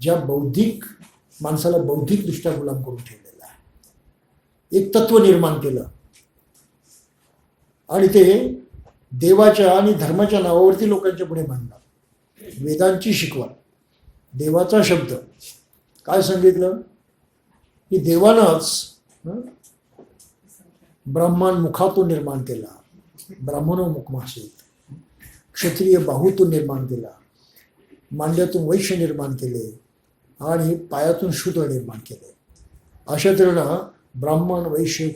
ज्या बौद्धिक माणसाला बौद्धिकदृष्ट्या गुलाम करून ठेवलेला आहे. एक तत्व निर्माण केलं आणि ते देवाच्या आणि धर्माच्या नावावरती लोकांच्या पुढे मांडलं. वेदांची शिकवण, देवाचा शब्द काय सांगितलं की देवानंच ब्राह्मण मुखातून निर्माण केला, ब्राह्मणो मुखमासीत. क्षत्रिय बाहूतून निर्माण केला, मांड्यातून वैश्य निर्माण केले आणि पायातून शूद्र निर्माण केले. अशा तऱ्हेनं ब्राह्मण, वैश्य,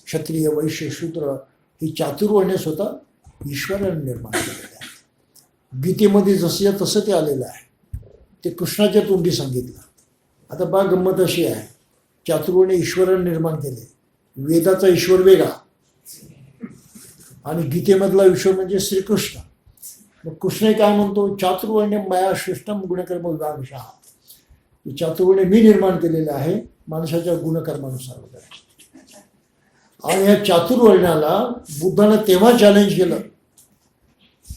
क्षत्रिय, वैश्य, शूद्र ही चातुर्वर्ण्य स्वतः ईश्वराने निर्माण केलेले आहे. गीतेमध्ये जसं तसं ते आलेलं आहे. ते कृष्णाच्या तोंडी सांगितलं. आता बा गंमत अशी आहे, चातुर्वर्ण्य ईश्वराने निर्माण केले, वेदाचा ईश्वर वेगळा आणि गीतेमधला ईश्वर म्हणजे श्रीकृष्ण. मग कृष्ण काय म्हणतो, चातुर्वर्ण्य माया श्रेष्ठम गुणकर्म विभागशः. चातुर्वर्ण्य मी निर्माण केलेलं आहे माणसाच्या गुणकर्मानुसार वगैरे. आणि ह्या चातुर्वर्ण्याला बुद्धानं तेव्हा चॅलेंज केलं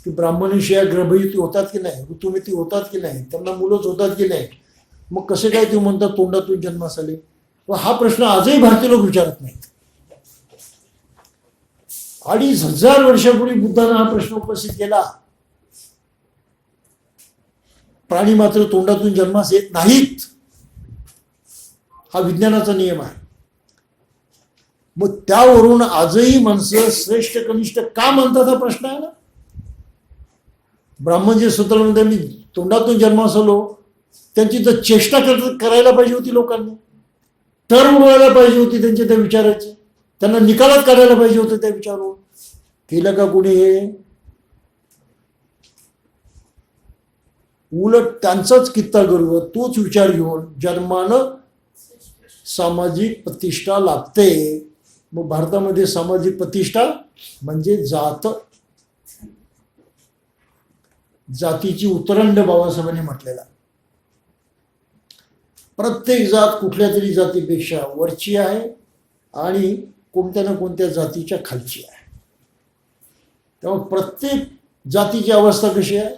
की ब्राह्मणशिवाय गर्भवती होतात की नाही, ऋतुमती होतात की नाही, त्यांना मुलंच होतात की नाही, मग कसे काय ते म्हणतात तोंडातून जन्मास आले. हा प्रश्न आजही भारतीय लोक विचारत नाहीत. 2500 वर्षापूर्वी बुद्धानं हा प्रश्न उपस्थित केला. प्राणी मात्र तोंडातून जन्मास येत नाहीत, हा विज्ञानाचा नियम आहे. मग त्यावरून आजही माणसं श्रेष्ठ कनिष्ठ का म्हणतात हा प्रश्न आहे ना. ब्राह्मण जे स्वतःला म्हणते मी तोंडातून जन्मास आलो, त्यांची तर चेष्टा करायला पाहिजे होती लोकांनी, तर उडवायला पाहिजे होती त्यांच्या त्या विचाराची, त्यांना निकालात काढायला पाहिजे होतं त्या विचारावर. केलं का कोणी हे? उलट त्यांचाच कित्ता गर्व, तोच विचार घेऊन जन्मानं सामाजिक प्रतिष्ठा लाभते. मग भारतामध्ये सामाजिक प्रतिष्ठा म्हणजे जात, जातीची उतरंड बाबासाहेबांनी म्हटलेला. प्रत्येक जात कुठल्या तरी जातीपेक्षा वरची आहे आणि कोणत्या ना कोणत्या जातीच्या खालची आहे. त्यामुळे प्रत्येक जातीची अवस्था कशी आहे,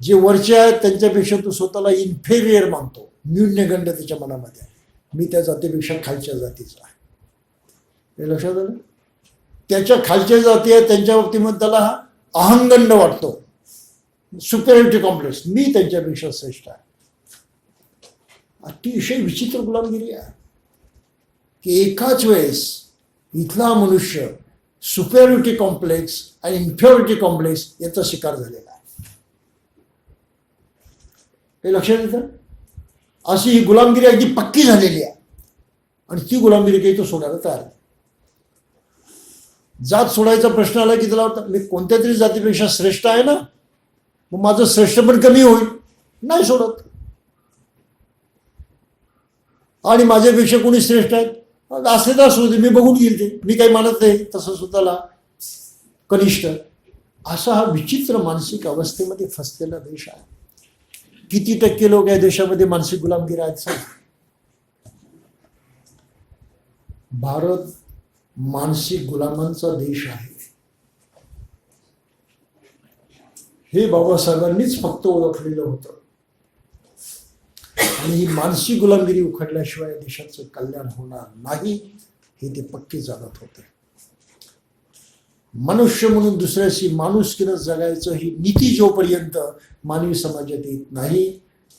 जे वरचे आहेत त्यांच्यापेक्षा तो स्वतःला इन्फेरियर मानतो, न्यूनगंड त्याच्या मनामध्ये, मी त्या जातीपेक्षा खालच्या जातीचा आहे. हे लक्षात आलं. त्याच्या खालच्या जाती आहेत त्यांच्या बाबतीमध्ये त्याला हा अहंगंड वाटतो, सुपेरियरिटी कॉम्प्लेक्स, मी त्यांच्यापेक्षा श्रेष्ठ आहे. अतिशय विचित्र गुलामगिरी आहे की एकाच वेळेस इथला मनुष्य सुपेरियरिटी कॉम्प्लेक्स आणि इन्फेरियरिटी कॉम्प्लेक्स याचा शिकार झालेला आहे. हे लक्षात येतं. अशी ही गुलामगिरी अगदी पक्की झालेली आहे आणि ती गुलामगिरी काही तो सोडायला तयार नाही. जात सोडायचा प्रश्न आला की त्याला वाटतं मी कोणत्या तरी जातीपेक्षा श्रेष्ठ आहे ना, मग माझं श्रेष्ठ पण कमी होईल, नाही सोडत. आणि माझ्यापेक्षा कोणी श्रेष्ठ आहेत असे तर असू दे, मी बघून घेईल ते, मी काही मानत नाही तसं स्वतःला कनिष्ठ. असा हा विचित्र मानसिक अवस्थेमध्ये फसलेला देश आहे. किती टक्के लोक या देशामध्ये मानसिक गुलामगिरी आहेत सर? भारत मानसिक गुलामांचा देश आहे. हे बाबासाहेबांनीच फक्त ओळखलेलं होतं आणि ही मानसिक गुलामगिरी उखडल्याशिवाय देशाचं कल्याण होणार नाही हे ते पक्के जाणत होते. मनुष्य म्हणून दुसऱ्याशी माणुसकीनं जगायचं ही नीती जोपर्यंत मानवी समाजात येत नाही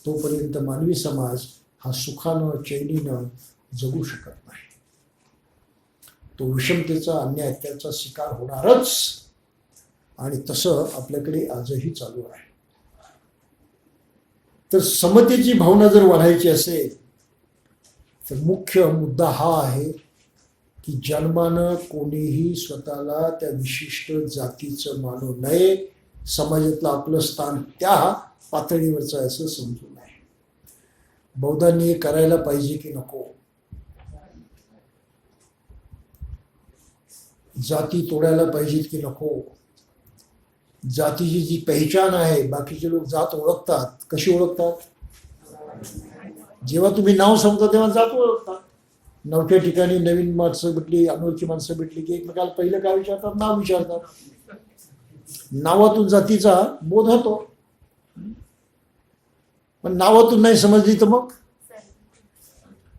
तोपर्यंत मानवी समाज हा सुखानं चैनीनं जगू शकत नाही. तो विषमतेचा अन्याय त्याचा शिकार होणारच आणि तसं आपल्याकडे आजही चालू आहे. तर समतेची भावना जर वाढायची असेल तर मुख्य मुद्दा हा आहे की जन्मानं कोणीही स्वतःला त्या विशिष्ट जातीचं मानू नये, समाजातलं आपलं स्थान त्या पातळीवरचं आहे असं समजू नये. बौद्धांनी हे करायला पाहिजे की नको? जाती तोडायला पाहिजेत की नको? जातीची जी पहिचान आहे, बाकीचे लोक जात ओळखतात. कशी ओळखतात? जेव्हा तुम्ही नाव सांगता तेव्हा जात ओळखतात. नवख्या ठिकाणी नवीन माणसं भेटली, अनोळखी माणसं भेटली की एकमेकाला पहिलं काय विचारतात? नाव विचारतात. नावातून जातीचा बोध होतो. पण नावातून नाही समजली तर मग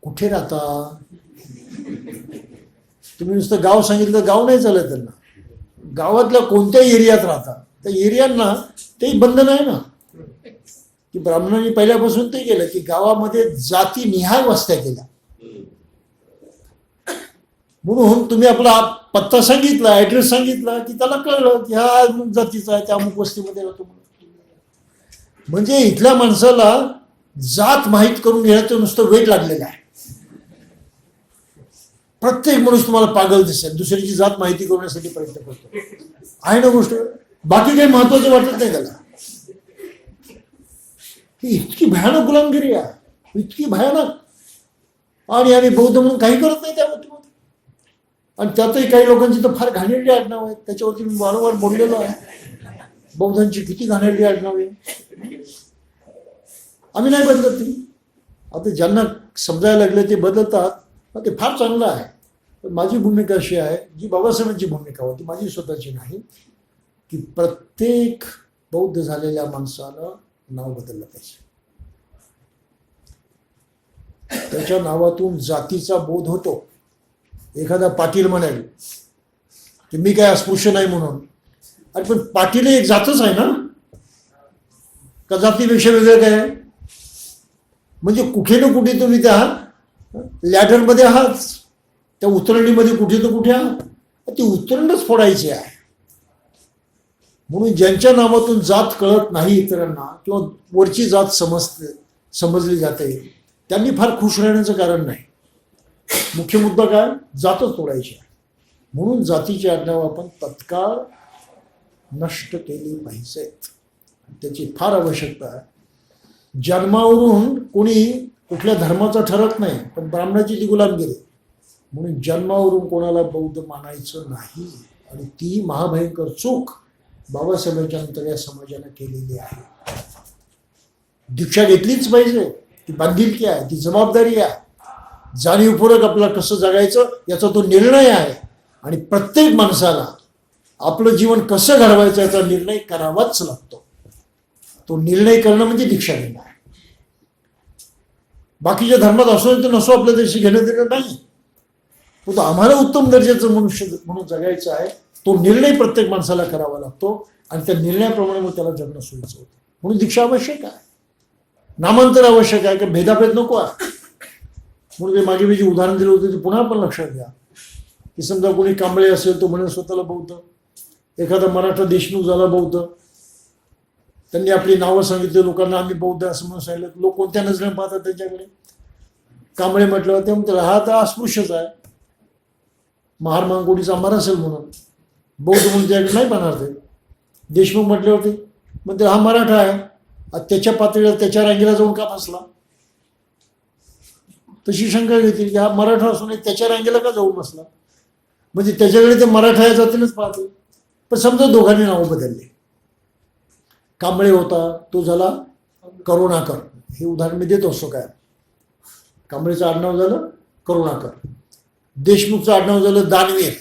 कुठे राहता? तुम्ही नुसतं गाव सांगितलं गाव नाही चालत त्यांना. गावातल्या कोणत्या एरियात राहतात त्या एरियांना ते बंधन आहे ना की ब्राह्मणांनी पहिल्यापासून ते केलं की गावामध्ये जाती निहाय वस्त्या केल्या. म्हणून तुम्ही आपला पत्ता सांगितला, ऍड्रेस सांगितला की त्याला कळलं की हा जातीचा आहे, त्या अमुक वस्तीमध्ये राहतो. म्हणजे इथल्या माणसाला जात माहीत करून घेण्याचं नुसतं वेट लागलेलं आहे. प्रत्येक माणूस तुम्हाला पागल दिसेल, दुसऱ्याची जात माहिती करण्यासाठी प्रयत्न करतो. आहे ना गोष्ट? बाकी काही महत्वाचं वाटत नाही त्याला. ही इतकी भयानक गुलामगिरी आहे, इतकी भयानक. आणि आम्ही बौद्ध म्हणून काही करत नाही त्यामध्ये. आणि त्यातही काही लोकांची तर फार घाणेरडी आडनाव आहेत, त्याच्यावरती मी वारंवार बोललेलो आहे. बौद्धांची किती घाणेरडी आडनाव आहे. आम्ही नाही बदलत ती. आता ज्यांना समजायला लागले ते बदलतात, ते फार चांगलं आहे. पण माझी भूमिका अशी आहे जी बाबासाहेबांची भूमिका होती, माझी स्वतःची नाही. की प्रत्येक बौद्ध झालेल्या माणसानं नाव बदललं पाहिजे. त्याच्या नावातून जातीचा बोध होतो. एखादा पाटील म्हणेल की मी काय अस्पृश्य नाही म्हणून, अरे पण पाटील एक जातच आहे ना, का जातीपेक्षा वेगळं काय? म्हणजे कुठे ना कुठे तुम्ही त्या लॅडरमध्ये आहात, त्या उतरणीमध्ये कुठे ना कुठे आहात, ती उतरणच फोडायची आहे. म्हणून ज्यांच्या नावातून जात कळत नाही इतरांना किंवा वरची जात समजली जाते, त्यांनी फार खुश राहण्याचं कारण नाही. मुख्य मुद्दा काय? जातच तोडायची आहे. म्हणून जातीची आज्ञा आपण तत्काळ नष्ट केली पाहिजेत. त्याची फार आवश्यकता आहे. जन्मावरून कोणी कुठल्या धर्माचा ठरत नाही, पण ब्राह्मणाची ती गुलामगिरी. म्हणून जन्मावरून कोणाला बौद्ध मानायचं नाही. आणि ती महाभयंकर चूक बाबासाहेबांच्या नंतर या समाजाने केलेली आहे. दीक्षा घेतलीच पाहिजे. ती बांधिलकी आहे, ती जबाबदारी आहे. जाणीवपूर्वक आपल्याला कसं जगायचं याचा तो निर्णय आहे. आणि प्रत्येक माणसाला आपलं जीवन कसं घडवायचं याचा निर्णय करावाच लागतो. तो निर्णय करणं म्हणजे दीक्षा घेणं आहे. बाकीच्या धर्मात असो तर नसो आपल्या देशी घेणं देणं नाही. तो आम्हाला उत्तम दर्जाचं मनुष्य म्हणून जगायचं आहे. तो निर्णय प्रत्येक माणसाला करावा लागतो आणि त्या निर्णयाप्रमाणे मग त्याला जगणं सोयीचं होतं. म्हणून दीक्षा आवश्यक आहे, नामांतर आवश्यक आहे, की भेदाभेद नको आहे. म्हणून ते मागे मी जे उदाहरण दिलं होतं ते पुन्हा पण लक्षात घ्या. की समजा कोणी कांबळे असेल तो म्हणेल स्वतःला बौद्ध, एखादा मराठा देशमुख झाला बौद्ध, त्यांनी आपली नावं सांगितली लोकांना आम्ही बौद्ध असं म्हणून सांगितलं. लोक कोणत्या नजरेने पाहतात त्यांच्याकडे? कांबळे म्हटलं ते म्हणतात हा तर अस्पृश्यच आहे, महार मांगोडीचा अंबार असेल म्हणून. बौद्ध म्हणून त्याकडे नाही पाहणार ते. देशमुख म्हटले होते म्हणते हा मराठा आहे, त्याच्या पातळीला त्याच्या रांगेला जाऊन का फसला? तशी शंका घेतील की हा मराठा असून त्याच्या रांगेला का जाऊन बसला, म्हणजे त्याच्याकडे ते मराठा या जातीनच पाहते. पण समजा दोघांनी नावं बदलले. कांबळे होता तो झाला करुणाकर, हे उदाहरण मी देत असतो. काय कांबळेचं आडनाव झालं करुणाकर, देशमुखचं आडनाव झालं दानवीर.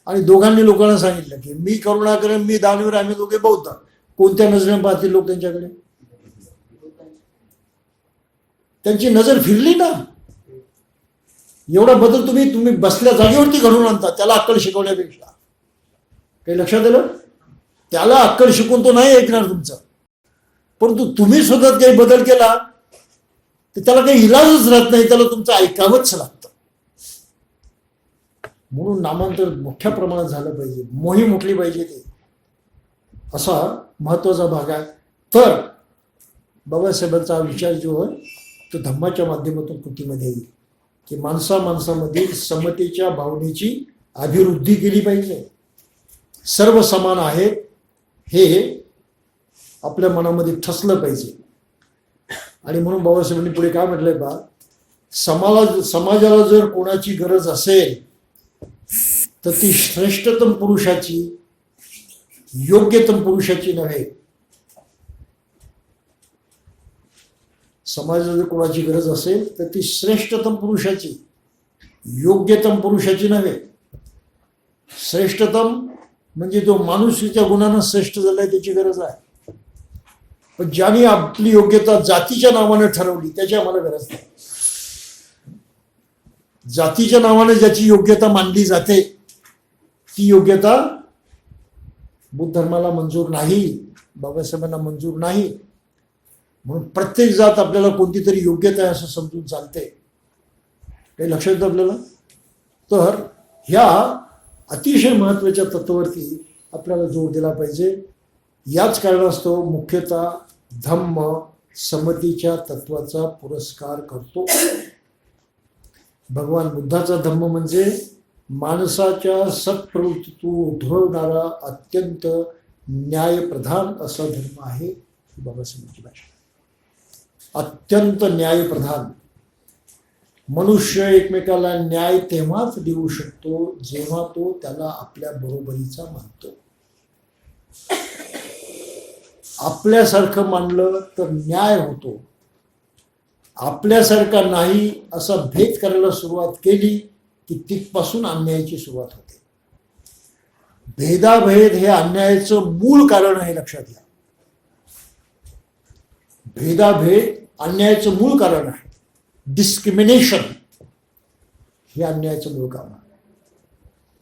आणि दोघांनी लोकांना सांगितलं की मी करुणाकर मी दानवीर, आम्ही दोघे बौद्ध. कोणत्या नजरेने पाहतील लोक त्यांच्याकडे? त्यांची नजर फिरली ना. एवढा बदल तुम्ही बसल्या जागेवरती घडून आणता त्याला अक्कल शिकवण्यापेक्षा. काही लक्षात आलं? त्याला अक्कल शिकून तो नाही ऐकणार तुमचं. परंतु तुम्ही स्वतः काही बदल केला तर त्याला काही इलाजच राहत नाही, त्याला तुमचं ऐकावंच लागतं. म्हणून नामांतर मोठ्या प्रमाणात झालं पाहिजे, मोहीम उठली पाहिजे. ते असा महत्वाचा भाग आहे. तर बाबासाहेबांचा हा विचार जो आहे तो धम्माच्या माध्यमातून कृतीमध्ये येईल की माणसामधील समतेच्या भावनेची अभिवृद्धी केली पाहिजे. सर्व समान आहेत हे आपल्या मनामध्ये ठसलं पाहिजे. आणि म्हणून बाबासाहेबांनी पुढे काय म्हटलंय बा, समाजाला जर कोणाची गरज असेल तर ती श्रेष्ठतम पुरुषाची, योग्यतम पुरुषाची नव्हे. समाजाला जर कोणाची गरज असेल तर ती श्रेष्ठतम पुरुषाची, योग्यतम पुरुषाची नव्हे. श्रेष्ठतम म्हणजे जो माणुसकीच्या गुणानं श्रेष्ठ झालाय त्याची गरज आहे. पण ज्याने आपली योग्यता जातीच्या नावाने ठरवली त्याची आम्हाला गरज नाही. जातीच्या नावाने ज्याची योग्यता मानली जाते ती योग्यता बुद्ध धर्माला मंजूर नाही, बाबासाहेबांना मंजूर नाही. म्हणून प्रत्येक जात आपल्याला कोणती तरी योग्यता आहे असं समजून चालते. काही लक्षात येतं आपल्याला? तर ह्या अतिशय महत्त्वाच्या तत्वावरती आपल्याला जोर दिला पाहिजे. याच कारणास्तव मुख्यतः धम्म समतीच्या तत्वाचा पुरस्कार करतो. भगवान बुद्धाचा धम्म म्हणजे माणसाच्या सत्प्रवृत्तीतून उद्भवणारा अत्यंत न्यायप्रधान असा धर्म आहे. बाबासाहेबांची भाषा अत्यंत न्यायप्रधान. मनुष्य एकमेकाला न्याय तेव्हाच देऊ शकतो जेव्हा तो त्याला आपल्या बरोबरीचा मानतो. आपल्यासारखं मानलं तर न्याय होतो, आपल्यासारखा नाही असा भेद करायला सुरुवात केली की तिथपासून अन्यायाची सुरुवात होते. भेदाभेद हे अन्यायाचं मूळ कारण आहे, लक्षात घ्या. भेदाभेद अन्यायाचं मूळ कारण आहे. डिस्क्रिमिनेशन हे अन्यायाचं मूळ कारण आहे.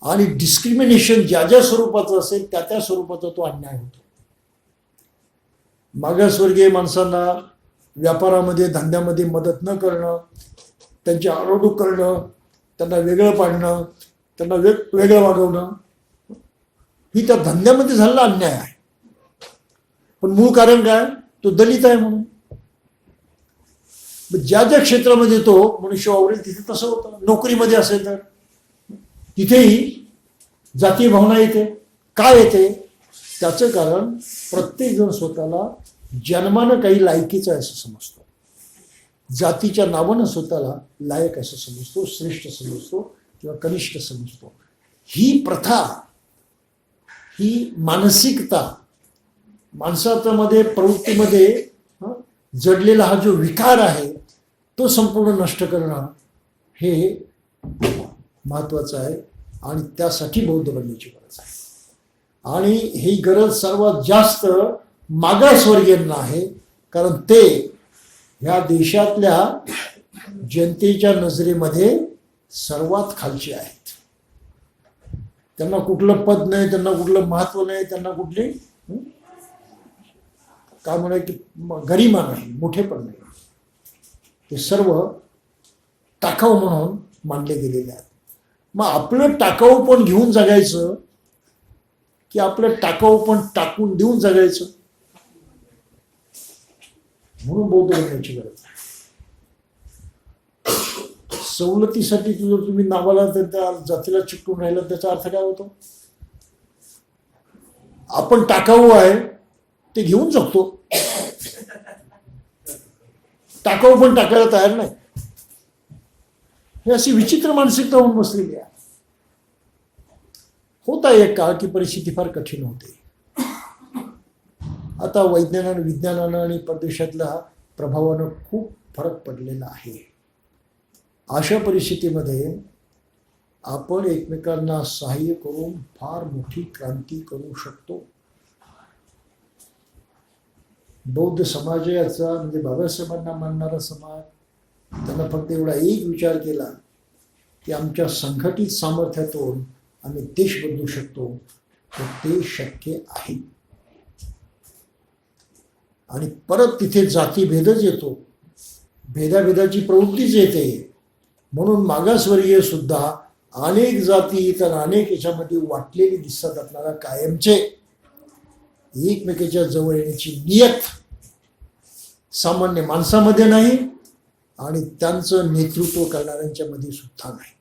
आणि डिस्क्रिमिनेशन ज्या ज्या स्वरूपाचं असेल त्या त्या स्वरूपाचा तो अन्याय होतो. मागासवर्गीय माणसांना व्यापारामध्ये धंद्यामध्ये मदत न करणं, त्यांची आरोग्य करणं, त्यांना वेगळं पाडणं, त्यांना वेगळं वागवणं, ही त्या धंद्यामध्ये झालेला अन्याय आहे. पण मूळ कारण काय? तो दलित आहे म्हणून. ज्या ज्या क्षेत्रामध्ये तो मनुष्य वावरेल तिथे तसं होतं. नोकरीमध्ये असेल तर तिथेही जातीय भावना येते. काय येते? त्याचं कारण प्रत्येक जण स्वतःला जन्मानं काही लायकीचं आहे असं समजतो. जातीच्या नावानं स्वतःला लायक असं समजतो, श्रेष्ठ समजतो किंवा कनिष्ठ समजतो. ही प्रथा, ही मानसिकता, माणसाच्या मध्ये प्रवृत्तीमध्ये जडलेला हा जो विकार आहे तो संपूर्ण नष्ट करणं हे महत्त्वाचं आहे. आणि त्यासाठी बौद्ध बनण्याची गरज आहे. आणि ही गरज सर्वात जास्त मागासवर्गीयांना आहे, कारण ते ह्या देशातल्या जनतेच्या नजरेमध्ये सर्वात खालचे आहेत. त्यांना कुठलं पद नाही, त्यांना कुठलं महत्त्व नाही, त्यांना कुठली काय म्हणाय की गरिमा नाही, मोठेपण नाही. ते सर्व टाकाऊ म्हणून मानले गेलेले आहेत. मग आपलं टाकाऊ पण घेऊन जगायचं की आपलं टाकाऊ पण टाकून देऊन जगायचं? म्हणून बौद्ध बनण्याची गरज आहे. सवलतीसाठी जर तुम्ही नावाला त्या जातीला चिकटून राहिला त्याचा अर्थ काय होतो? आपण टाकाऊ आहे ते घेऊन जगतो, टाकाऊ पण टाकायला तयार नाही. हे अशी विचित्र मानसिकता होऊन बसलेली आहे. होता एक काळ की परिस्थिती फार कठीण होते. आता विज्ञानानं आणि परदेशातल्या प्रभावानं खूप फरक पडलेला आहे. अशा परिस्थितीमध्ये आपण एकमेकांना सहाय्य करून फार मोठी क्रांती करू शकतो. बौद्ध समाजाचा म्हणजे बाबासाहेबांना मानणारा समाज, त्यांना फक्त एवढा एक विचार केला की आमच्या संघटित सामर्थ्यातून आम्ही देश बदलू शकतो, तर ते शक्य आहे. आणि परत तिथे जातीभेदच येतो, भेदाभेदाची प्रवृत्तीच येते. म्हणून मागासवर्गीय सुद्धा अनेक जाती तर अनेक याच्यामध्ये वाटलेली दिसतात आपल्याला कायमचे. एकमेकाच्या जवळ येण्याची नियत सामान्य माणसामध्ये नाही आणि त्यांचं नेतृत्व करणाऱ्यांच्या मध्ये सुद्धा नाही.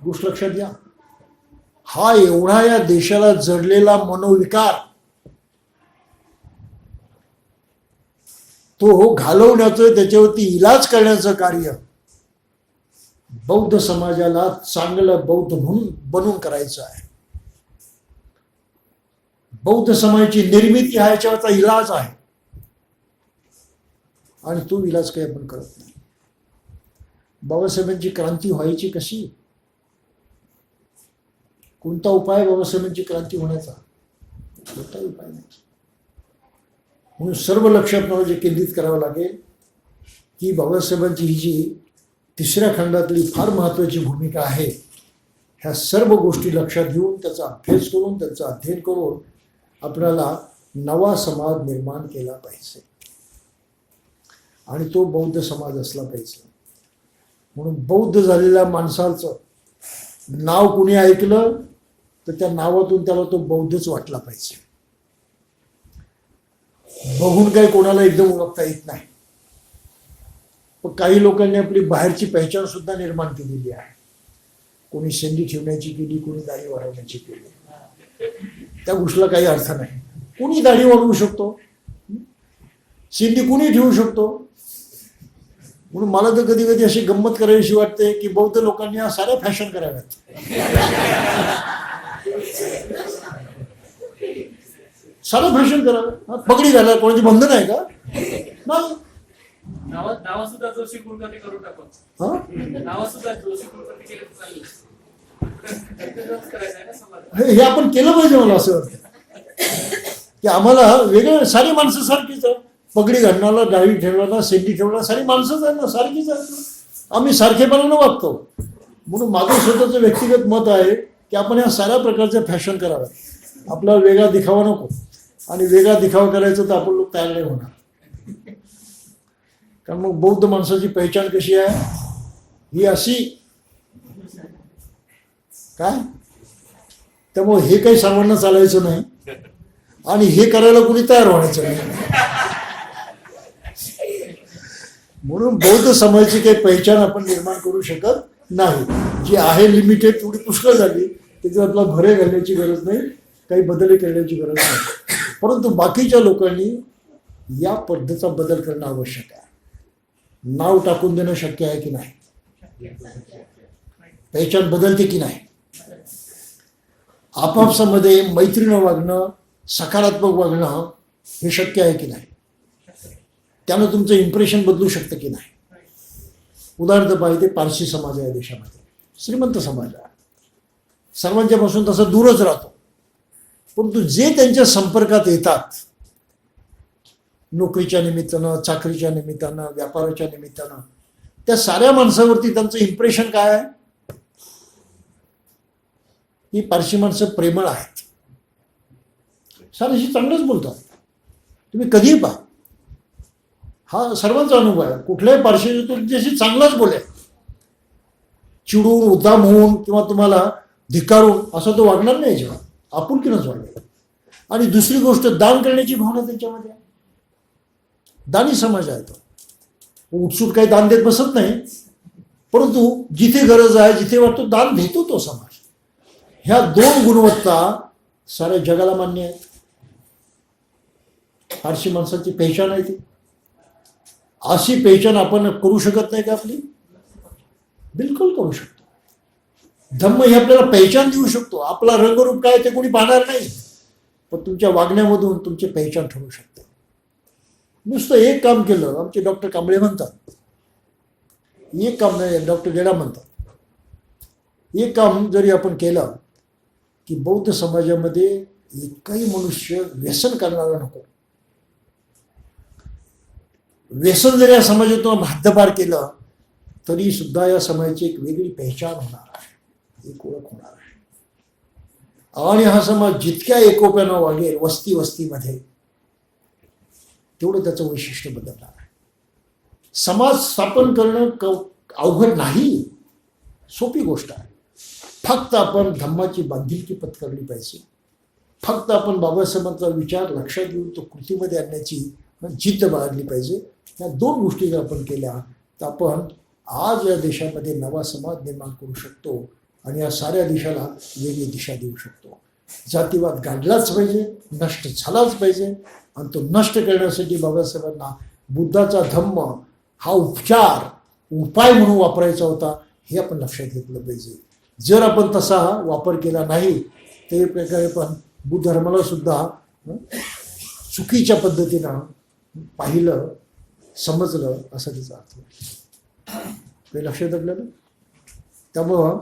गोष्ट लक्षात घ्या. हा एवढा या देशाला जडलेला मनोविकार तो घालवण्याचं, त्याच्यावरती इलाज करण्याचं कार्य बौद्ध समाजाला चांगलं बौद्ध म्हणून बनवून करायचं आहे. बौद्ध समाजाची निर्मिती हा याच्यावरचा इलाज आहे. आणि तो इलाज काही आपण करत नाही. बाबासाहेबांची क्रांती व्हायची कशी? कोणता उपाय बाबासाहेबांची क्रांती होण्याचा? कोणताही उपाय नाही. म्हणून सर्व लक्षात मला जे केंद्रित करावं लागेल की बाबासाहेबांची ही जी तिसऱ्या खंडातली फार महत्त्वाची भूमिका आहे, ह्या सर्व गोष्टी लक्षात घेऊन त्याचा अभ्यास करून त्याचं अध्ययन करून आपल्याला नवा समाज निर्माण केला पाहिजे. आणि तो बौद्ध समाज असला पाहिजे. म्हणून बौद्ध झालेल्या माणसाचं नाव कुणी ऐकलं तर त्या नावातून त्याला तो बौद्धच वाटला पाहिजे. बघून काही कोणाला एकदम ओळखता येत नाही. पण काही लोकांनी आपली बाहेरची पहचान सुद्धा निर्माण केलेली आहे. कोणी शेंडी ठेवण्याची केली, कोणी दाढी वाढवण्याची केली. त्या गोष्टीला काही अर्थ नाही. कोणी दाढी वाढवू शकतो, शेंडी कोणी ठेवू शकतो. म्हणून मला तर कधी कधी अशी गंमत करावीशी वाटते की बौद्ध लोकांनी या साऱ्या फॅशन कराव्यात. सारं फॅशन करावं. पगडी घाला, कोणाची बंधन आहे का? नाही. हे आपण केलं पाहिजे. मला असं वाटतं की आम्हाला वेगळं, सारी माणसं सारखीच आहे. पगडी घालणारा, डाळी ठेवणारा, सेंडी ठेवणारा, सारी माणसंच आहे ना, सारखीच आहे. आम्ही सारखेपणानं वागतो. म्हणून माझं स्वतःचं व्यक्तिगत मत आहे की आपण या साऱ्या प्रकारच्या फॅशन कराव्यात. आपला वेगळा दिखावा नको. आणि वेगळा दिखावा करायचा तर आपण लोक तयार नाही होणार. कारण मग बौद्ध माणसाची पहिचान कशी आहे, ही अशी काय. त्यामुळे हे काही सर्वांना चालायचं नाही आणि हे करायला कोणी तयार व्हायचं नाही. म्हणून बौद्ध समाजाची काही पहिचान आपण निर्माण करू शकत नाही. जी आहे लिमिटेड, थोडी पुष्कळ झाली, त्याच्यात आपला भरे घालण्याची गरज नाही, काही बदल करण्याची गरज नाही. परंतु बाकीच्या लोकांनी या पद्धतीचा बदल करणं आवश्यक आहे. नाव टाकून देणं शक्य आहे की नाही, पहिचान बदलते की नाही, आपापसामध्ये मैत्रीनं वागणं, सकारात्मक वागणं हे शक्य आहे की नाही, त्यानं तुमचं इम्प्रेशन बदलू शकतं की नाही. उदाहरण पाहिजे, पारसी समाज आहे देशामध्ये, श्रीमंत समाज आहे, सर्वांच्यापासून तसा दूरच राहतो. परंतु जे त्यांच्या संपर्कात येतात, नोकरीच्या निमित्तानं, चाकरीच्या निमित्तानं, व्यापाराच्या निमित्तानं, त्या साऱ्या माणसावरती त्यांचं इम्प्रेशन काय आहे, ही पारशी माणसं प्रेमळ आहेत, सारशी चांगलंच बोलतात. तुम्ही कधीही पहा, हा सर्वांचा अनुभव आहे. कुठल्याही पारशी तुमच्याशी चांगलाच बोलेल. चिडून, उद्दाम होऊन किंवा तुम्हाला धिक्कारून असं तो वागणार नाही. जेव्हा आपुलकीनंच वागेल. आणि दुसरी गोष्ट, दान करण्याची भावना त्यांच्यामध्ये आहे. दानी समाज आहे तो. उठसूट काही दान देत बसत नाही, परंतु जिथे गरज आहे, जिथे वाटतो दान देतो तो समाज. ह्या दोन गुणवत्ता साऱ्या जगाला मान्य आहेत. फारशी माणसाची पहिचान आहे ती. अशी पहिचान आपण करू शकत नाही का आपली? बिलकुल करू शकतो. धम्म हे आपल्याला पहिचान देऊ शकतो. आपला रंगरूप काय ते कोणी पाहणार नाही, पण तुमच्या वागण्यामधून तुमची पहिचान ठरू शकते. नुसतं एक काम केलं, आमचे डॉक्टर कांबळे म्हणतात, एक काम नाही, डॉक्टर गेडा म्हणतात, एक काम जरी आपण केलं की बौद्ध समाजामध्ये एकही मनुष्य व्यसन करणारा नको. व्यसन जरी या समाजातून हद्दपार केलं तरी सुद्धा या समाजाची एक वेगळी पहिचान होणार आहे, एक ओळख होणार आहे. आणि हा समाज जितक्या एकोप्यानं वागेल वस्तीमध्ये, तेवढं त्याचं वैशिष्ट्य बदलणार आहे. समाज स्थापन करणं अवघड नाही, सोपी गोष्ट आहे. फक्त आपण धम्माची बांधिलकी पत्करली पाहिजे. फक्त आपण बाबासाहेबांचा विचार लक्षात घेऊन तो कृतीमध्ये आणण्याची जिद्द बाळगली पाहिजे. या दोन गोष्टी जर आपण केल्या तर आपण आज या देशामध्ये नवा समाज निर्माण करू शकतो आणि या साऱ्या देशाला वेगळी दिशा देऊ शकतो. जातीवाद गाडलाच पाहिजे, नष्ट झालाच पाहिजे. आणि तो नष्ट करण्यासाठी बाबासाहेबांना बुद्धाचा धम्म हा उपाय म्हणून वापरायचा होता, हे आपण लक्षात घेतलं पाहिजे. जर आपण तसा वापर केला नाही ते प्रकारे पण बुद्ध धर्माला सुद्धा चुकीच्या पद्धतीनं पाहिलं, समजलं, असं त्याचा अर्थ हे लक्षात आपल्याला. त्यामुळं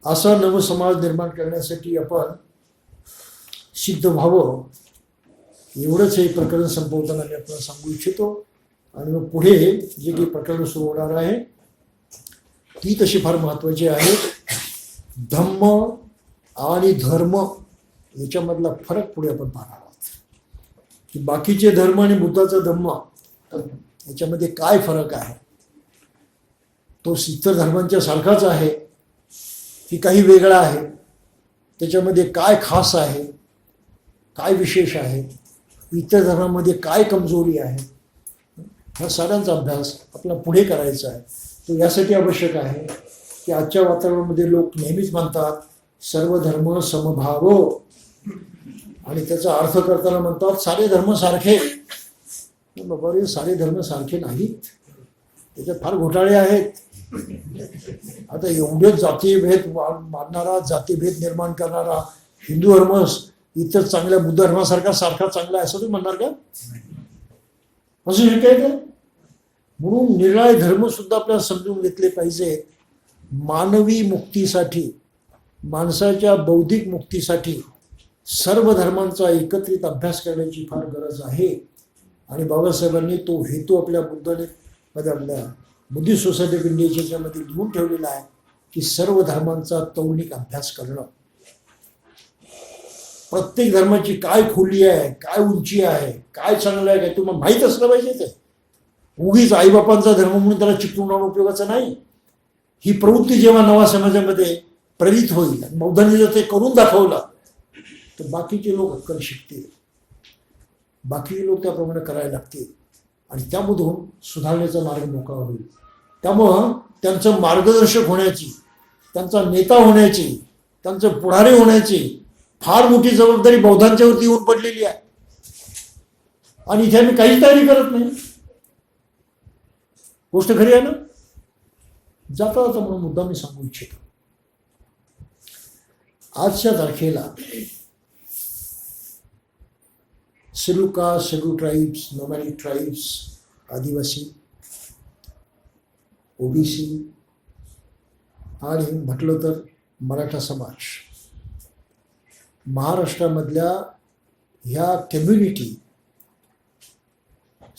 असा नवसमाज निर्माण करण्यासाठी आपण सिद्ध व्हावं, एवढंच हे प्रकरण संपवताना मी आपल्याला सांगू इच्छितो. आणि मग पुढे जे काही प्रकरण सुरू होणार आहे ती तशी फार महत्त्वाची आहे. धम्म आणि धर्म याच्यामधला फरक पुढे आपण पाहणार आहोत की बाकीचे धर्म आणि बुद्धाचा धम्म याच्यामध्ये काय फरक आहे. तो इतर धर्मांच्या सारखाच आहे की काही वेगळा आहे, त्याच्यामध्ये काय खास आहे, काय विशेष आहे, इतर धर्मामध्ये काय कमजोरी आहे, ह्या साऱ्यांचा अभ्यास आपल्याला पुढे करायचा आहे. तो यासाठी आवश्यक आहे की आजच्या वातावरणामध्ये लोक नेहमीच म्हणतात सर्व धर्म समभाव, आणि त्याचा अर्थ करताना म्हणतात सारे धर्म सारखे. बाबा रे, सारे धर्म सारखे नाहीत, त्याच्यात फार घोटाळे आहेत. आता एवढेच जातीभेद मानणारा, जातीभेद निर्माण करणारा हिंदू धर्म इतर चांगल्या बुद्ध धर्मासारखा चांगला आहे असं तुम्ही म्हणणार का? असं शक्य आहे का? म्हणून निराळे धर्म सुद्धा आपल्याला समजून घेतले पाहिजे. मानवी मुक्तीसाठी माणसाच्या बौद्धिक मुक्तीसाठी सर्व धर्मांचा एकत्रित अभ्यास करण्याची फार गरज आहे. आणि बाबासाहेबांनी तो हेतू आपल्या आपल्या बुद्धिस्ट सोसायटी ऑफ इंडियाच्या मध्ये लिहून ठेवलेला आहे की सर्व धर्मांचा तौलिक अभ्यास करणं. प्रत्येक धर्माची काय खोली आहे, काय उंची आहे, काय चांगलं आहे, काय तुम्हाला माहीत असलं पाहिजे. ते उगीच आईबापांचा धर्म म्हणून त्याला चिकटून आणून उपयोगाचा नाही. ही प्रवृत्ती जेव्हा नवा समाजामध्ये प्रेरित होईल, बौद्धांनी जर ते करून दाखवलं तर बाकीचे लोक अक्कल शिकतील, बाकीचे लोक त्याप्रमाणे करायला लागतील आणि त्यामधून सुधारण्याचा मार्ग मोकळा होईल. त्यामुळं त्यांचं मार्गदर्शक होण्याची, त्यांचा नेता होण्याची, त्यांचं पुढारी होण्याची फार मोठी जबाबदारी बौद्धांच्यावरती येऊन पडलेली आहे. आणि इथे आम्ही काहीच तयारी करत नाही. गोष्ट खरी आहे ना. जाता जाता म्हणून मुद्दा मी सांगू इच्छितो. आजच्या तारखेला schedule caste, schedule tribes, nomadic tribes, Adivasi, OBC आणि म्हटलं तर मराठा समाज, महाराष्ट्रामधल्या ह्या कम्युनिटी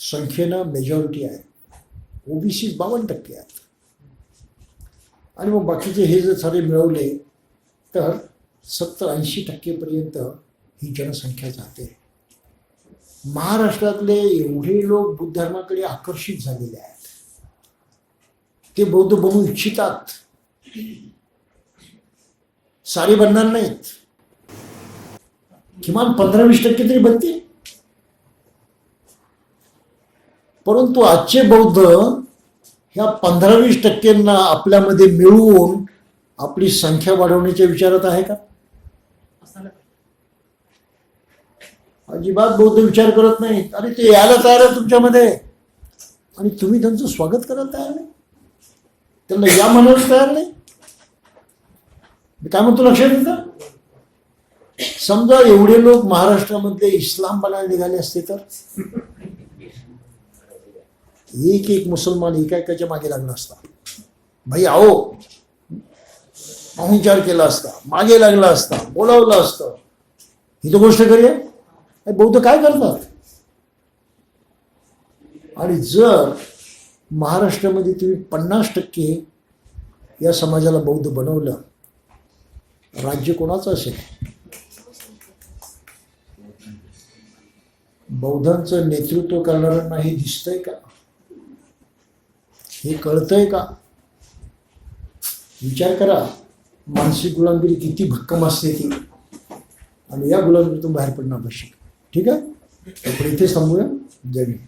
संख्येनं मेजॉरिटी आहे. ओबीसी 52% आहेत. आणि मग बाकीचे हे जर सारे मिळवले तर 70-80% ही जनसंख्या जाते. महाराष्ट्रातले एवढे लोक बुद्ध धर्माकडे आकर्षित झालेले आहेत. ते बौद्ध बनू इच्छितात, सारे बनणार नाहीत, किमान 15-20% तरी बनतील. परंतु आजचे बौद्ध ह्या 15-20% आपल्यामध्ये मिळवून आपली संख्या वाढवण्याच्या विचारात आहे का? अजिबात बौद्ध विचार करत नाहीत. अरे ते यायला तयार आहे तुमच्यामध्ये आणि तुम्ही त्यांचं स्वागत करायला तयार नाही, त्यांना या म्हणायला तयार नाही. मी काय म्हणतो लक्षात येतं? समजा एवढे लोक महाराष्ट्रामध्ये इस्लाम बनायला निघाले असते तर एक एक मुसलमान एकाच्या मागे लागला असता. भाई आओ पाहुणचार केला असता, मागे लागला असता, बोलावलं असतं. ही तर गोष्ट खरी आहे. बौद्ध काय करतात? आणि जर महाराष्ट्रामध्ये तुम्ही 50% या समाजाला बौद्ध बनवलं, राज्य कोणाचं असेल? बौद्धांचं नेतृत्व करणाऱ्यांना हे दिसतंय का? हे कळतंय का? विचार करा. मानसिक गुलामगिरी किती भक्कम असते ती, आणि या गुलामगिरीतून बाहेर पडणं आवश्यक. ठीक आहे, आपण इथे थांबूया. जय हिंद.